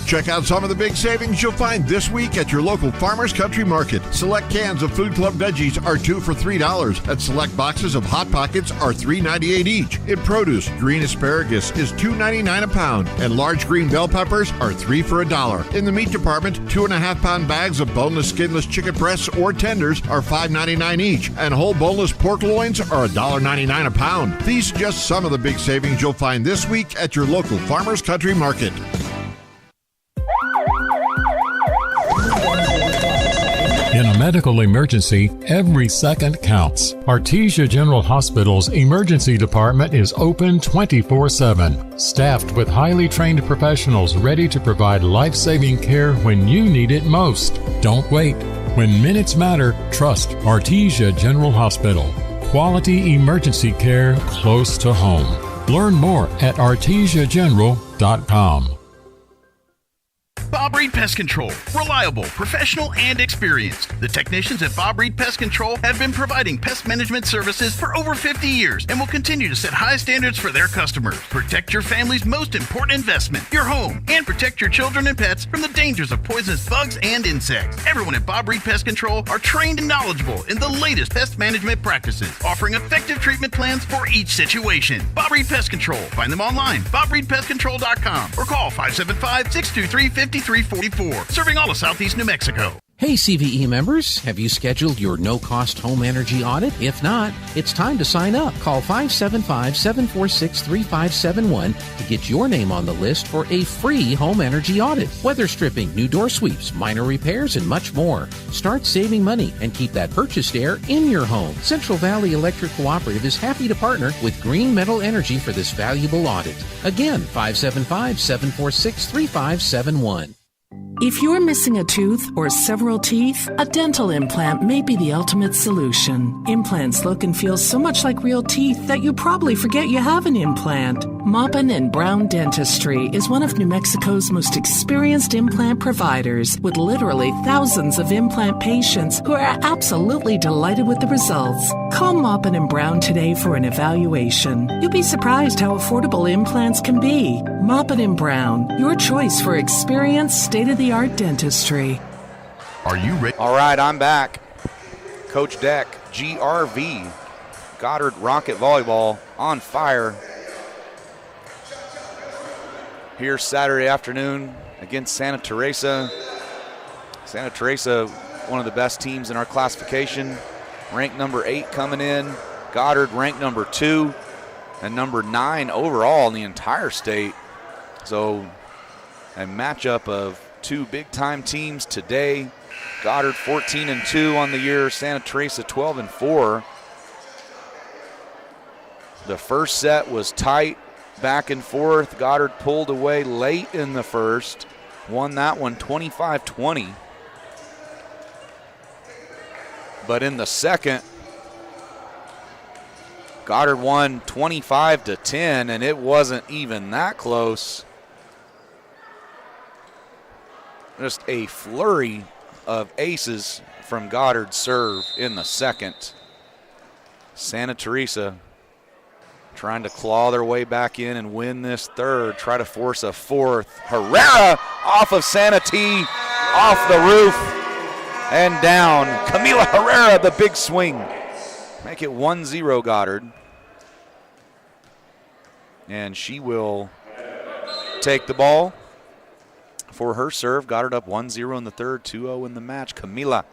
Check out some of the big savings you'll find this week at your local Farmers Country Market. Select cans of Food Club veggies are 2 for $3, and select boxes of Hot Pockets are $3.98 each. In produce, green asparagus is $2.99 a pound, and large green bell peppers are 3 for $1. In the meat department, 2.5-pound bags of boneless, skinless chicken breasts or tenders are $5.99 each, and whole boneless pork loins are $1.99 a pound. These are just some of the big savings you'll find this week at your local Farmers Country Market. In a medical emergency, every second counts. Artesia General Hospital's emergency department is open 24/7, staffed with highly trained professionals ready to provide life-saving care when you need it most. Don't wait. When minutes matter, trust Artesia General Hospital. Quality emergency care close to home. Learn more at artesiageneral.com. Bob Reed Pest Control. Reliable, professional, and experienced. The technicians at Bob Reed Pest Control have been providing pest management services for over 50 years and will continue to set high standards for their customers. Protect your family's most important investment, your home, and protect your children and pets from the dangers of poisonous bugs and insects. Everyone at Bob Reed Pest Control are trained and knowledgeable in the latest pest management practices, offering effective treatment plans for each situation. Bob Reed Pest Control. Find them online, BobReedPestControl.com, or call 575-623-5344. Serving all of Southeast New Mexico. Hey CVE members, have you scheduled your no-cost home energy audit? If not, it's time to sign up. Call 575-746-3571 to get your name on the list for a free home energy audit. Weather stripping, new door sweeps, minor repairs, and much more. Start saving money and keep that purchased air in your home. Central Valley Electric Cooperative is happy to partner with Green Metal Energy for this valuable audit. Again, 575-746-3571. If you're missing a tooth or several teeth, a dental implant may be the ultimate solution. Implants look and feel so much like real teeth that you probably forget you have an implant. Maupin & Brown Dentistry is one of New Mexico's most experienced implant providers, with literally thousands of implant patients who are absolutely delighted with the results. Call Maupin & Brown today for an evaluation. You'll be surprised how affordable implants can be. Maupin & Brown, your choice for experienced, state-of-the-art dentistry. Are you ready? All right, I'm back. Coach Deck, GRV, Goddard Rocket Volleyball on fire here Saturday afternoon against Santa Teresa. Santa Teresa, one of the best teams in our classification, ranked number 8 coming in. Goddard ranked number 2 and number 9 overall in the entire state. So a matchup of 2 big-time teams today. Goddard 14-2 on the year, Santa Teresa 12-4. The first set was tight, back and forth. Goddard pulled away late in the first, won that one 25-20. But in the second, Goddard won 25-10, and it wasn't even that close. Just a flurry of aces from Goddard's serve in the second. Santa Teresa trying to claw their way back in and win this third, try to force a fourth. Herrera off of Santa T, off the roof and down. Camila Herrera, the big swing. Make it 1-0 Goddard. And she will take the ball for her serve. Goddard up 1-0 in the third, 2-0 in the match. Camila.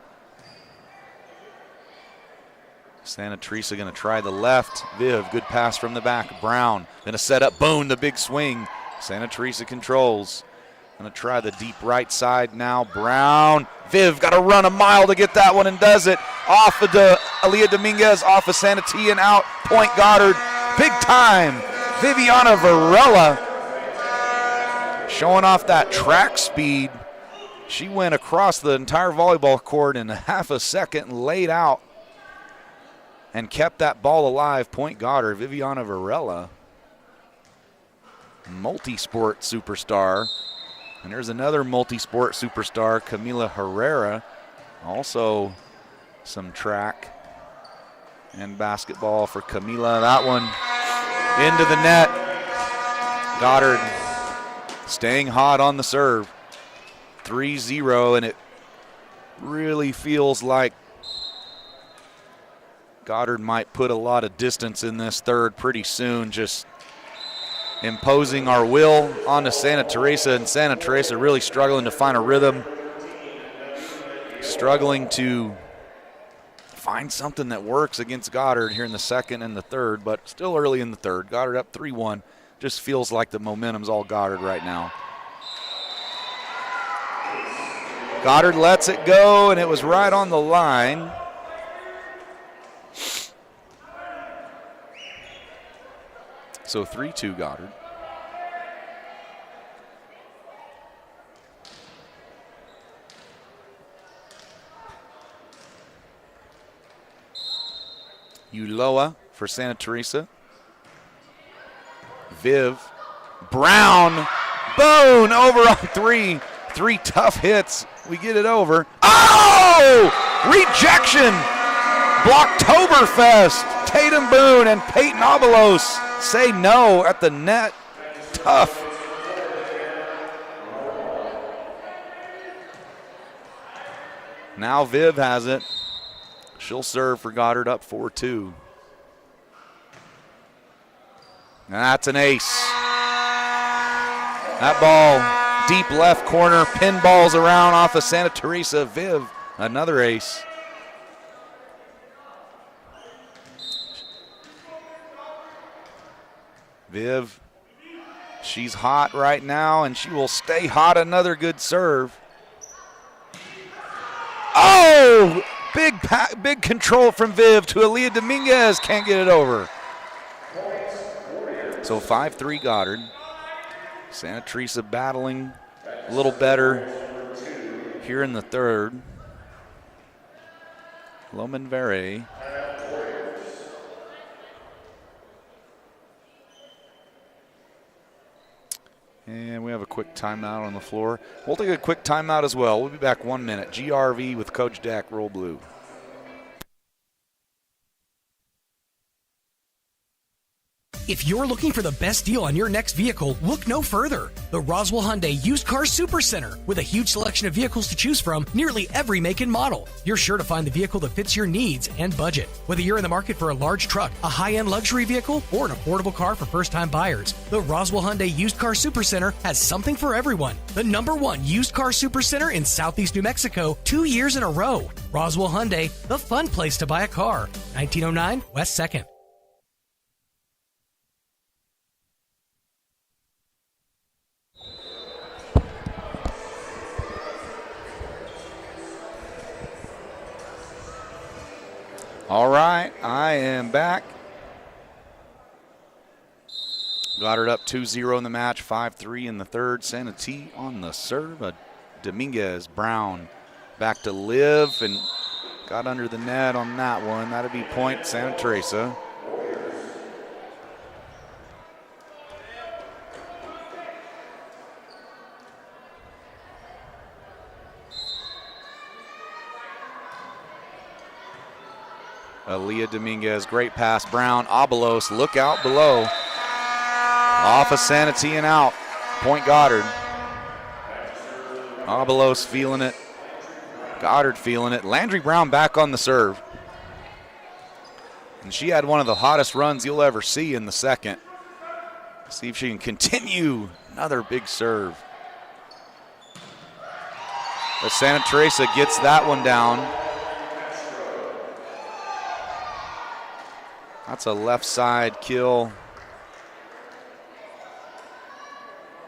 Santa Teresa going to try the left. Viv, good pass from the back. Brown going to set up. Boone, the big swing. Santa Teresa controls. Going to try the deep right side now. Brown. Viv got to run a mile to get that one and does it. Off of Aaliyah Dominguez, off of Santa T and out. Point Goddard. Big time. Viviana Varela showing off that track speed. She went across the entire volleyball court in half a second, laid out, and kept that ball alive. Point Goddard, Viviana Varela, multi-sport superstar. And there's another multi-sport superstar, Camila Herrera, also some track and basketball for Camila. That one into the net. Goddard staying hot on the serve. 3-0, and it really feels like Goddard might put a lot of distance in this third pretty soon, just imposing our will onto Santa Teresa, and Santa Teresa really struggling to find a rhythm, struggling to find something that works against Goddard here in the second and the third, but still early in the third. Goddard up 3-1. Just feels like the momentum's all Goddard right now. Goddard lets it go, and it was right on the line. So 3-2 Goddard. Uloa for Santa Teresa. Viv. Brown. Boone over on 3. 3 tough hits. We get it over. Oh! Rejection! Blocktoberfest. Tatum Boone and Peyton Abelos say no at the net. Tough. Now Viv has it. She'll serve for Goddard up 4-2. And that's an ace. That ball deep left corner, pinballs around off of Santa Teresa. Viv, another ace. Viv, she's hot right now, and she will stay hot. Another good serve. Oh! Big control from Viv to Aaliyah Dominguez. Can't get it over. So 5-3 Goddard. Santa Teresa battling a little better here in the third. Loman Vere. And we have a quick timeout on the floor. We'll take a quick timeout as well. We'll be back 1 minute. GRV with Coach Deck, Roll Blue. If you're looking for the best deal on your next vehicle, look no further. The Roswell Hyundai Used Car Super Center. With a huge selection of vehicles to choose from, nearly every make and model, you're sure to find the vehicle that fits your needs and budget. Whether you're in the market for a large truck, a high-end luxury vehicle, or an affordable car for first-time buyers, the Roswell Hyundai Used Car Super Center has something for everyone. The #1 used car super center in Southeast New Mexico, 2 years in a row. Roswell Hyundai, the fun place to buy a car. 1909 West 2nd. All right, I am back. Goddard up 2-0 in the match, 5-3 in the third. Santa T on the serve. Dominguez, Brown back to Liv and got under the net on that one. That'll be point Santa Teresa. Aaliyah Dominguez, great pass. Brown, Abalos, look out below. Off of Santee and out. Point Goddard. Abalos feeling it. Goddard feeling it. Landry Brown back on the serve. And she had one of the hottest runs you'll ever see in the second. See if she can continue another big serve. But Santa Teresa gets that one down. That's a left side kill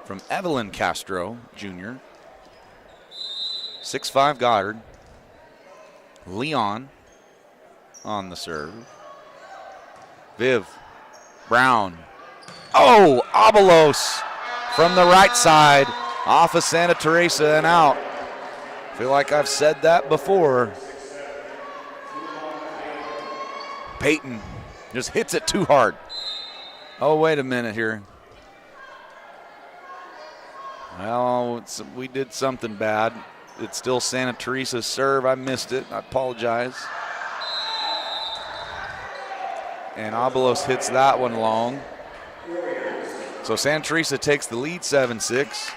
from Evelyn Castro, Jr. 6'5" Goddard. Leon on the serve. Viv. Brown. Oh, Abalos from the right side. Off of Santa Teresa and out. Feel like I've said that before. Peyton just hits it too hard. Oh, wait a minute here. Well, we did something bad. It's still Santa Teresa's serve. I missed it. I apologize. And Abalos hits that one long. So Santa Teresa takes the lead 7-6.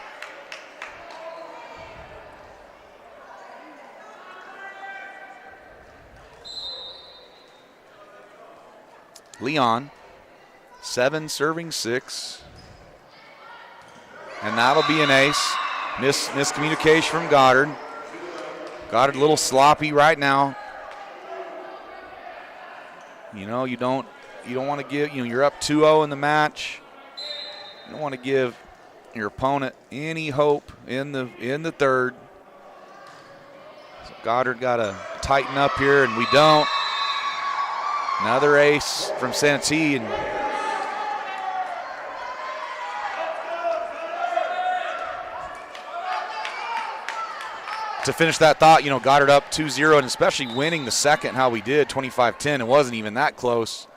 Leon, 7 serving 6. And that'll be an ace. Miscommunication from Goddard. Goddard a little sloppy right now. You know, you don't want to give, you're up 2-0 in the match. You don't want to give your opponent any hope in the third. So Goddard got to tighten up here, and we don't. Another ace from Santee, and to finish that thought, Goddard up 2-0, and especially winning the second how we did, 25-10. It wasn't even that close.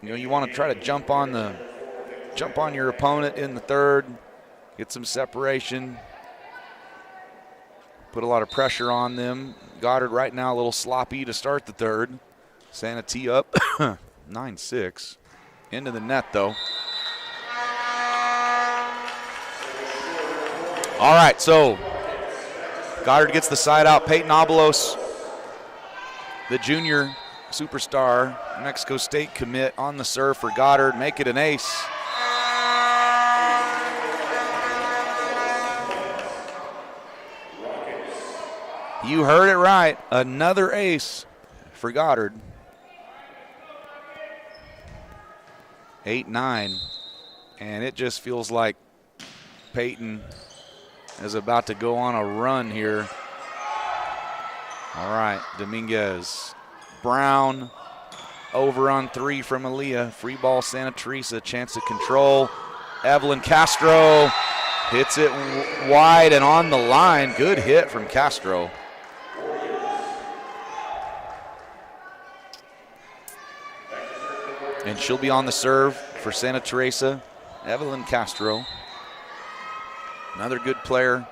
You want to try to jump on your opponent in the third, get some separation, put a lot of pressure on them. Goddard right now a little sloppy to start the third. Santa T up 9-6. Into the net, though. All right, so Goddard gets the side out. Peyton Abalos, the junior superstar, Mexico State commit, on the serve for Goddard. Make it an ace. You heard it right. Another ace for Goddard. 8-9, and it just feels like Peyton is about to go on a run here. All right, Dominguez. Brown over on 3 from Aaliyah. Free ball, Santa Teresa, chance to control. Evelyn Castro hits it wide and on the line. Good hit from Castro. And she'll be on the serve for Santa Teresa. Evelyn Castro. Another good player.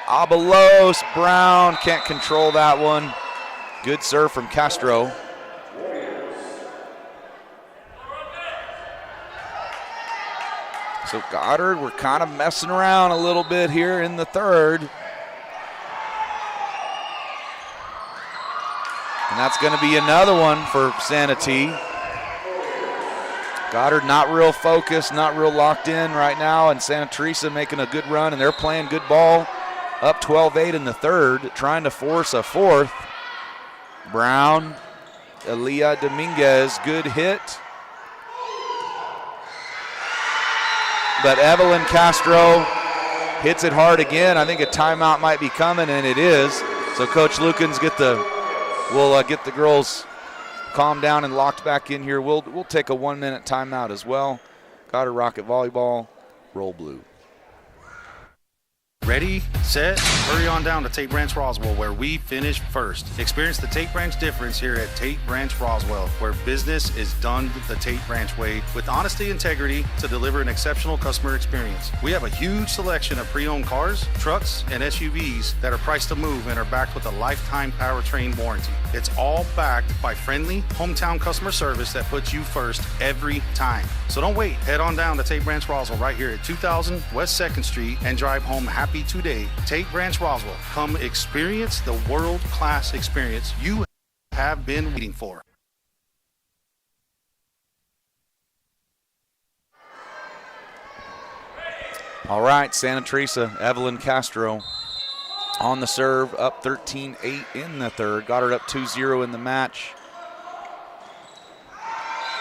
Abalos, Brown can't control that one. Good serve from Castro. So Goddard, we're kind of messing around a little bit here in the third. And that's going to be another one for Santee. Goddard not real focused, not real locked in right now, and Santa Teresa making a good run, and they're playing good ball. Up 12-8 in the third, trying to force a fourth. Brown, Elia Dominguez, good hit. But Evelyn Castro hits it hard again. I think a timeout might be coming, and it is. So Coach Lukens will get the girls calmed down and locked back in here. We'll take a 1-minute timeout as well. Goddard Rocket Volleyball, roll blue. Ready, set, hurry on down to Tate Branch Roswell, where we finish first. Experience the Tate Branch difference here at Tate Branch Roswell, where business is done the Tate Branch way with honesty and integrity to deliver an exceptional customer experience. We have a huge selection of pre-owned cars, trucks, and SUVs that are priced to move and are backed with a lifetime powertrain warranty. It's all backed by friendly, hometown customer service that puts you first every time. So don't wait. Head on down to Tate Branch Roswell right here at 2000 West 2nd Street and drive home happy today. Tate Branch Roswell. Come experience the world-class experience you have been waiting for. All right, Santa Teresa, Evelyn Castro on the serve, up 13-8 in the third. Goddard up 2-0 in the match.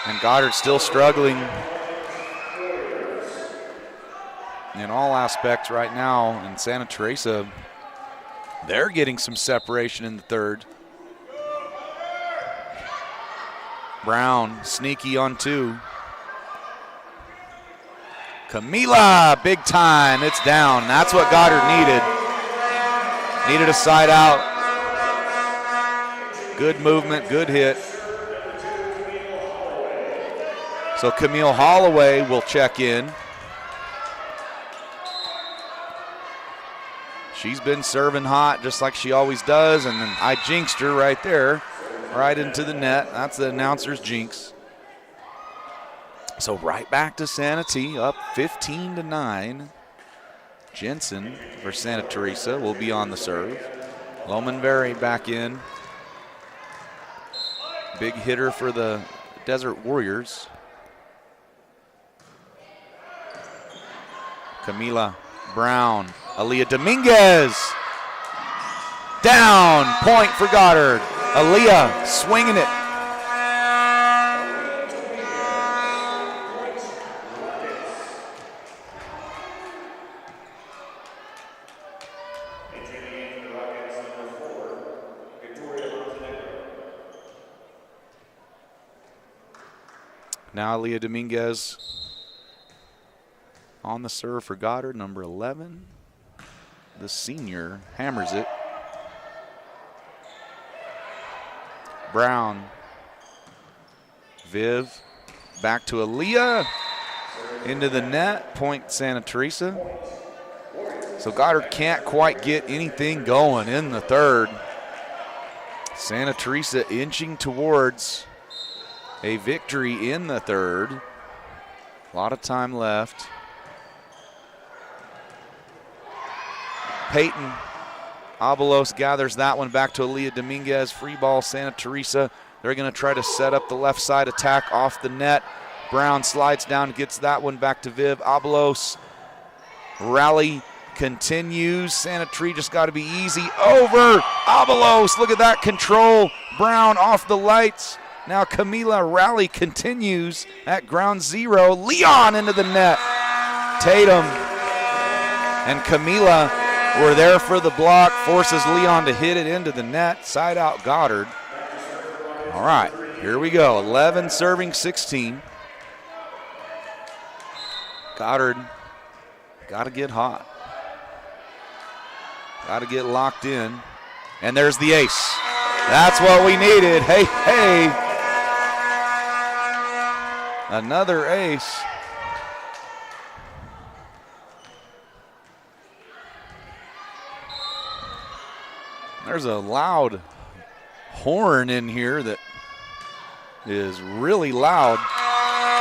And Goddard still struggling in all aspects right now. And Santa Teresa, they're getting some separation in the third. Brown, sneaky on two. Camila, big time, it's down. That's what Goddard needed. Needed a side out. Good movement, good hit. So Camille Holloway will check in. She's been serving hot just like she always does, and then I jinxed her right there, right into the net. That's the announcer's jinx. So right back to Santee, up 15-9. Jensen for Santa Teresa will be on the serve. Lomanberry back in. Big hitter for the Desert Warriors. Camila Brown, Aaliyah Dominguez. Down, point for Goddard. Aaliyah swinging it. Now Aaliyah Dominguez on the serve for Goddard, number 11. The senior hammers it. Brown. Viv back to Aaliyah. Into the net, point Santa Teresa. So Goddard can't quite get anything going in the third. Santa Teresa inching towards a victory in the third. A lot of time left. Peyton Abelos gathers that one back to Aaliyah Dominguez. Free ball, Santa Teresa. They're going to try to set up the left side attack off the net. Brown slides down, gets that one back to Viv. Abelos. Rally continues. Santa Teresa just got to be easy. Over. Abelos, look at that control. Brown off the lights. Now Camila rally continues at ground zero. Leon into the net. Tatum and Camila were there for the block. Forces Leon to hit it into the net. Side out Goddard. All right, here we go. 11 serving 16. Goddard got to get hot. Got to get locked in. And there's the ace. That's what we needed. Hey, hey. Another ace. There's a loud horn in here that is really loud.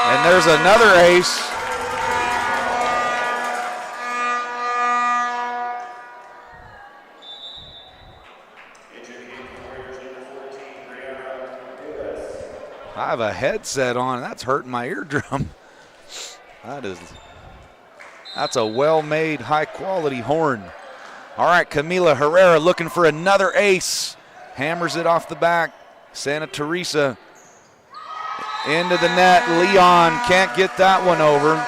And there's another ace I have a headset on. That's hurting my eardrum. That's a well-made, high-quality horn. All right, Camila Herrera looking for another ace. Hammers it off the back. Santa Teresa into the net. Leon can't get that one over.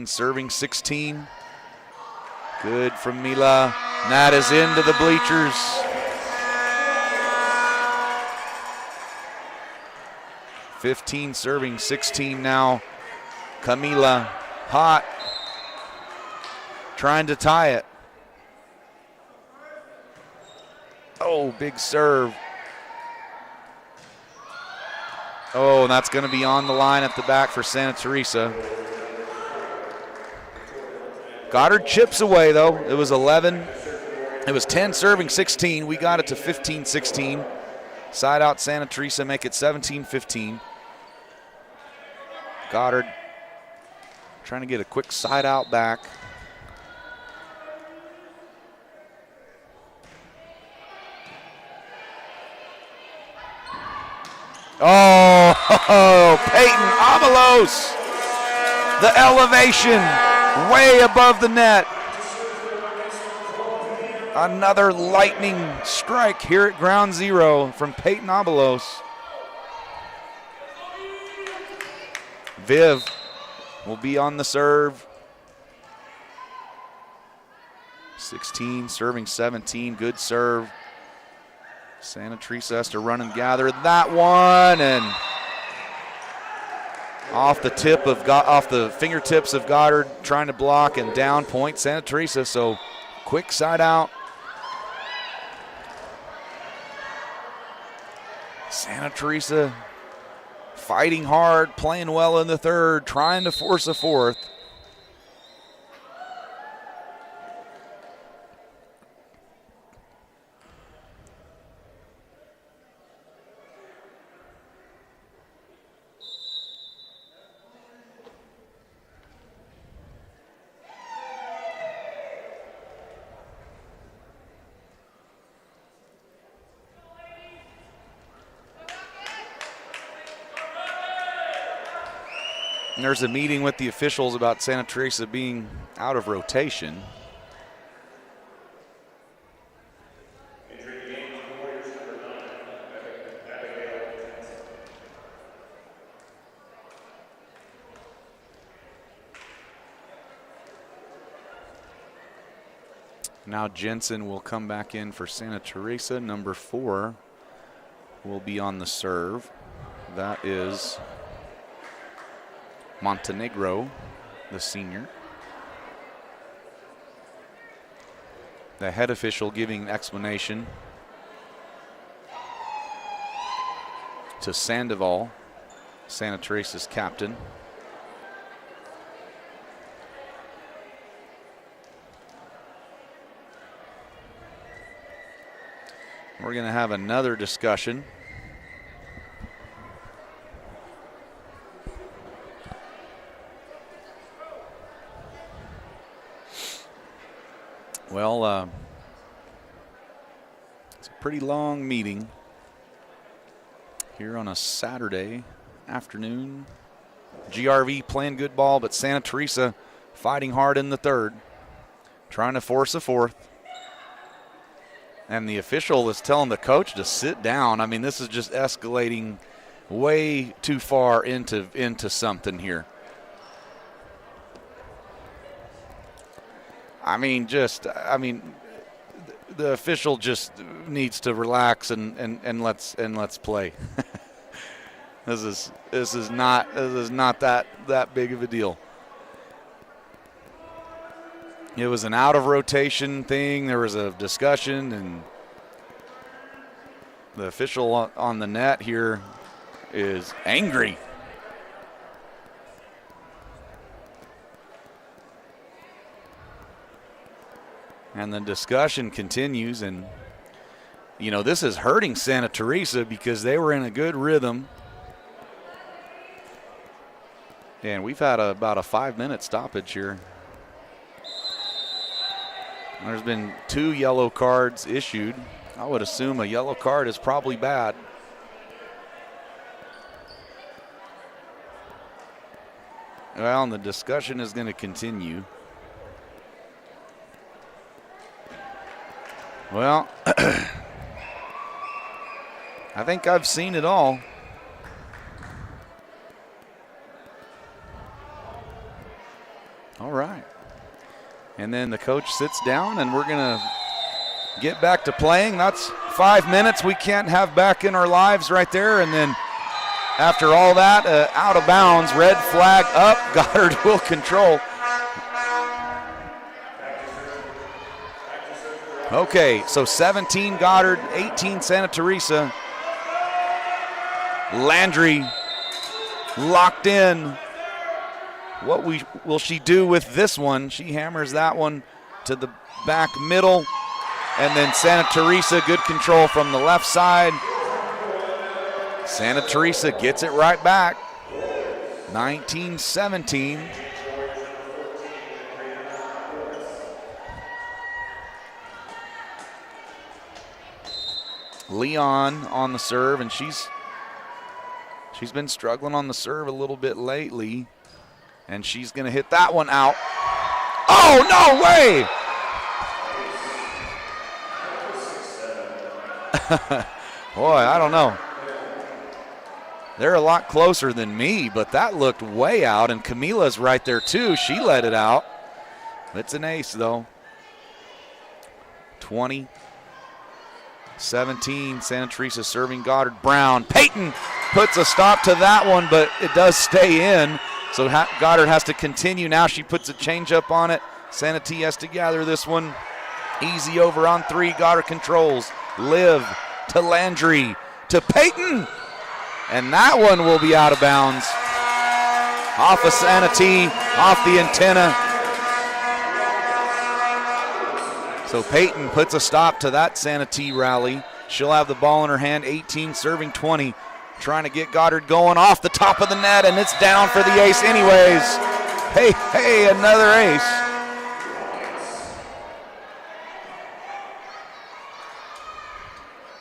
Serving 16. Good from Mila. That is into the bleachers. (15) serving 16 now. Camila hot. Trying to tie it. Oh, big serve. Oh, and that's going to be on the line at the back for Santa Teresa. Goddard chips away, though. It was 11. It was 10 serving 16. We got it to 15-16. Side out Santa Teresa, make it 17-15. Goddard trying to get a quick side out back. Oh, Peyton Avalos. The elevation way above the net. Another lightning strike here at ground zero from Peyton Avalos. Viv will be on the serve. 16 serving 17, good serve. Santa Teresa has to run and gather that one, and off the fingertips of Goddard, trying to block, and down point Santa Teresa. So quick side out. Santa Teresa fighting hard, playing well in the third, trying to force a fourth. And there's a meeting with the officials about Santa Teresa being out of rotation. Now Jensen will come back in for Santa Teresa. Number 4 will be on the serve. That is Montenegro, the senior. The head official giving an explanation to Sandoval, Santa Teresa's captain. We're going to have another discussion. Well, it's a pretty long meeting here on a Saturday afternoon. GRV playing good ball, but Santa Teresa fighting hard in the third, trying to force a fourth. And the official is telling the coach to sit down. I mean, this is just escalating way too far into something here. I mean, the official just needs to relax and let's play. This is not that big of a deal. It was an out of rotation thing. There was a discussion, and the official on the net here is angry. And the discussion continues, and you know, this is hurting Santa Teresa because they were in a good rhythm. And we've had about a 5-minute stoppage here. There's been 2 yellow cards issued. I would assume a yellow card is probably bad. Well, and the discussion is going to continue. Well, I think I've seen it all. All right. And then the coach sits down, and we're going to get back to playing. That's 5 minutes we can't have back in our lives right there. And then after all that, out of bounds, red flag up. Goddard will control. Okay, so 17 Goddard, 18 Santa Teresa. Landry locked in. What will she do with this one? She hammers that one to the back middle. And then Santa Teresa, good control from the left side. Santa Teresa gets it right back. 19-17. Leon on the serve, and she's been struggling on the serve a little bit lately. And she's going to hit that one out. Oh, no way! Boy, I don't know. They're a lot closer than me, but that looked way out, and Camila's right there too. She let it out. It's an ace, though. 20-17, Santa Teresa serving Goddard. Brown. Peyton puts a stop to that one, but it does stay in. So Goddard has to continue. Now she puts a changeup on it. Santa T has to gather this one. Easy over on 3. Goddard controls. Liv to Landry to Peyton. And that one will be out of bounds. Off of Santa T, off the antenna. So Peyton puts a stop to that Santa T rally. She'll have the ball in her hand. 18 serving 20. Trying to get Goddard going off the top of the net, and it's down for the ace anyways. Hey, another ace.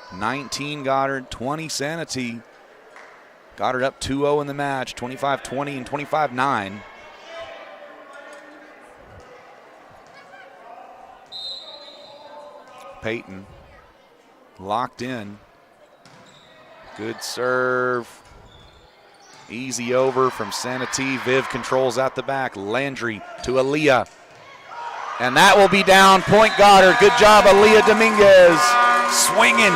$19 Goddard, 20 Santa T. Goddard up 2-0 in the match, 25-20 and 25-9. Peyton locked in. Good serve. Easy over from Santa T. Viv controls at the back. Landry to Aaliyah. And that will be down. Point Goddard. Good job, Aaliyah Dominguez. Swinging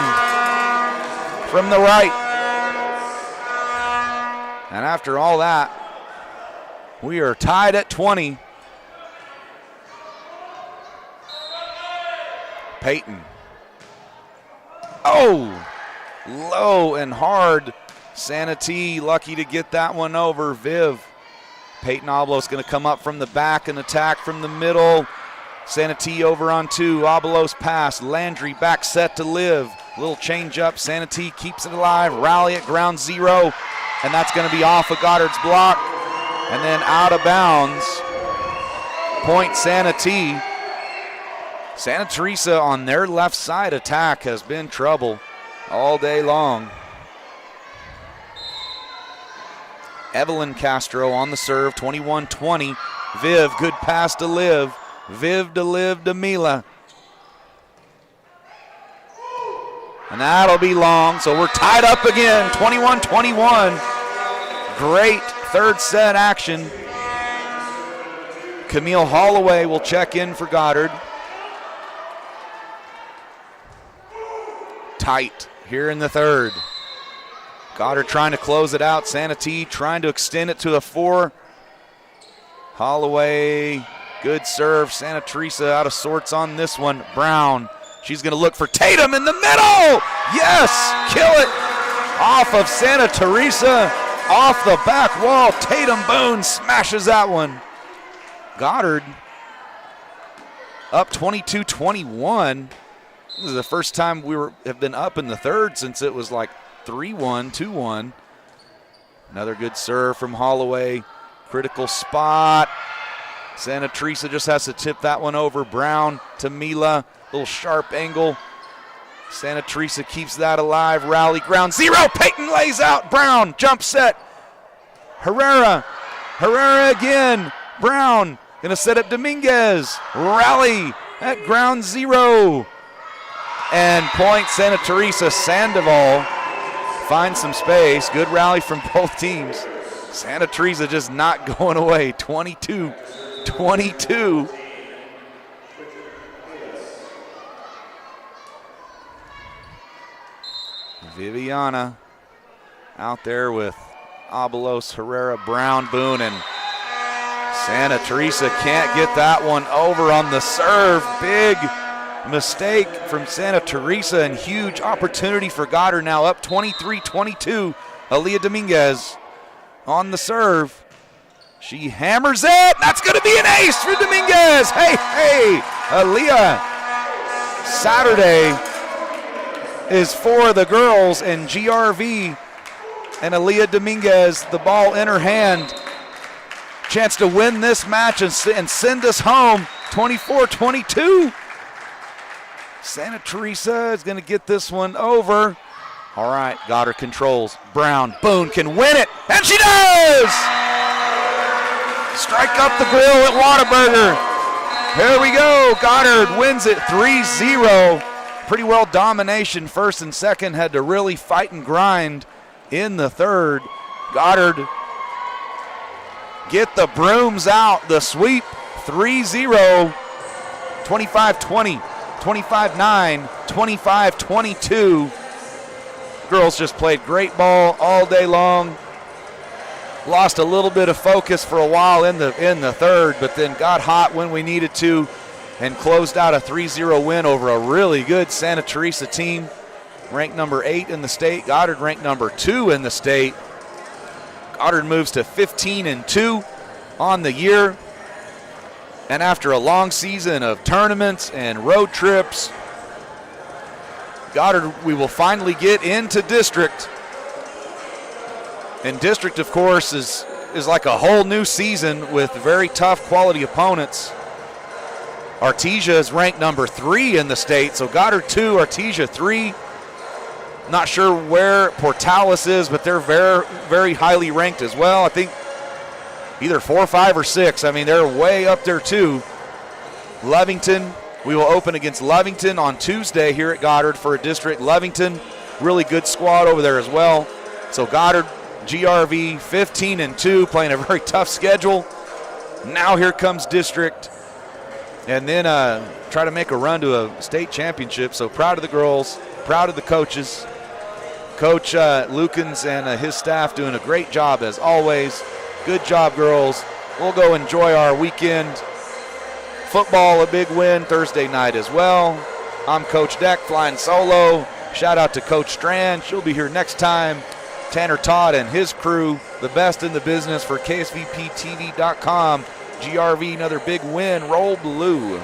from the right. And after all that, we are tied at 20. Peyton. Oh! Low and hard. Santa T lucky to get that one over. Viv. Peyton Obolos going to come up from the back and attack from the middle. Santa T over on 2. Obolos pass. Landry back set to Liv. Little change up. Santa T keeps it alive. Rally at ground 0. And that's going to be off of Goddard's block. And then out of bounds. Point Santa T. Santa Teresa on their left side attack has been trouble all day long. Evelyn Castro on the serve, 21-20. Viv, good pass to Liv. Viv to Liv to Mila. And that'll be long, so we're tied up again, 21-21. Great third set action. Camille Holloway will check in for Goddard. Tight here in the third. Goddard trying to close it out. Santa T trying to extend it to a 4. Holloway, good serve. Santa Teresa out of sorts on this one. Brown, she's going to look for Tatum in the middle. Yes, kill it. Off of Santa Teresa, off the back wall. Tatum Boone smashes that one. Goddard up 22-21. This is the first time have been up in the third since it was like 3-1, 2-1. Another good serve from Holloway. Critical spot. Santa Teresa just has to tip that one over. Brown to Mila. Little sharp angle. Santa Teresa keeps that alive. Rally, ground zero. Peyton lays out. Brown, jump set. Herrera again. Brown gonna set up Dominguez. Rally at ground zero. And point Santa Teresa. Sandoval finds some space. Good rally from both teams. Santa Teresa just not going away. 22-22. Viviana out there with Abelos, Herrera, Brown, Boone, and Santa Teresa can't get that one over on the serve. Big mistake from Santa Teresa and huge opportunity for Goddard, now up 23-22. Aaliyah Dominguez on the serve. She hammers it. That's going to be an ace for Dominguez. Hey, Aaliyah. Saturday is for the girls, and GRV and Aaliyah Dominguez, the ball in her hand. Chance to win this match and send us home 24-22. Santa Teresa is going to get this one over. All right, Goddard controls. Brown, Boone can win it, and she does! Strike up the grill at Whataburger. Here we go. Goddard wins it 3-0. Pretty well domination first and second. Had to really fight and grind in the third. Goddard get the brooms out. The sweep 3-0. 25-20, 25-9, 25-22. Girls just played great ball all day long. Lost a little bit of focus for a while in the third, but then got hot when we needed to and closed out a 3-0 win over a really good Santa Teresa team. Ranked number 8 in the state. Goddard ranked number 2 in the state. Goddard moves to 15-2 on the year. And after a long season of tournaments and road trips, Goddard, we will finally get into district. And district, of course, is like a whole new season with very tough quality opponents. Artesia is ranked number 3 in the state, so Goddard 2, Artesia 3. Not sure where Portales is, but they're very, very highly ranked as well. I think either 4, 5, or 6. I mean, they're way up there too. Lovington, we will open against Lovington on Tuesday here at Goddard for a district. Lovington, really good squad over there as well. So Goddard, GRV, 15-2, playing a very tough schedule. Now here comes district. And then try to make a run to a state championship. So proud of the girls, proud of the coaches. Coach Lukens and his staff doing a great job as always. Good job, girls. We'll go enjoy our weekend. Football, a big win Thursday night as well. I'm Coach Deck flying solo. Shout out to Coach Strand. She'll be here next time. Tanner Todd and his crew, the best in the business for KSVPTV.com. GRV, another big win. Roll Blue.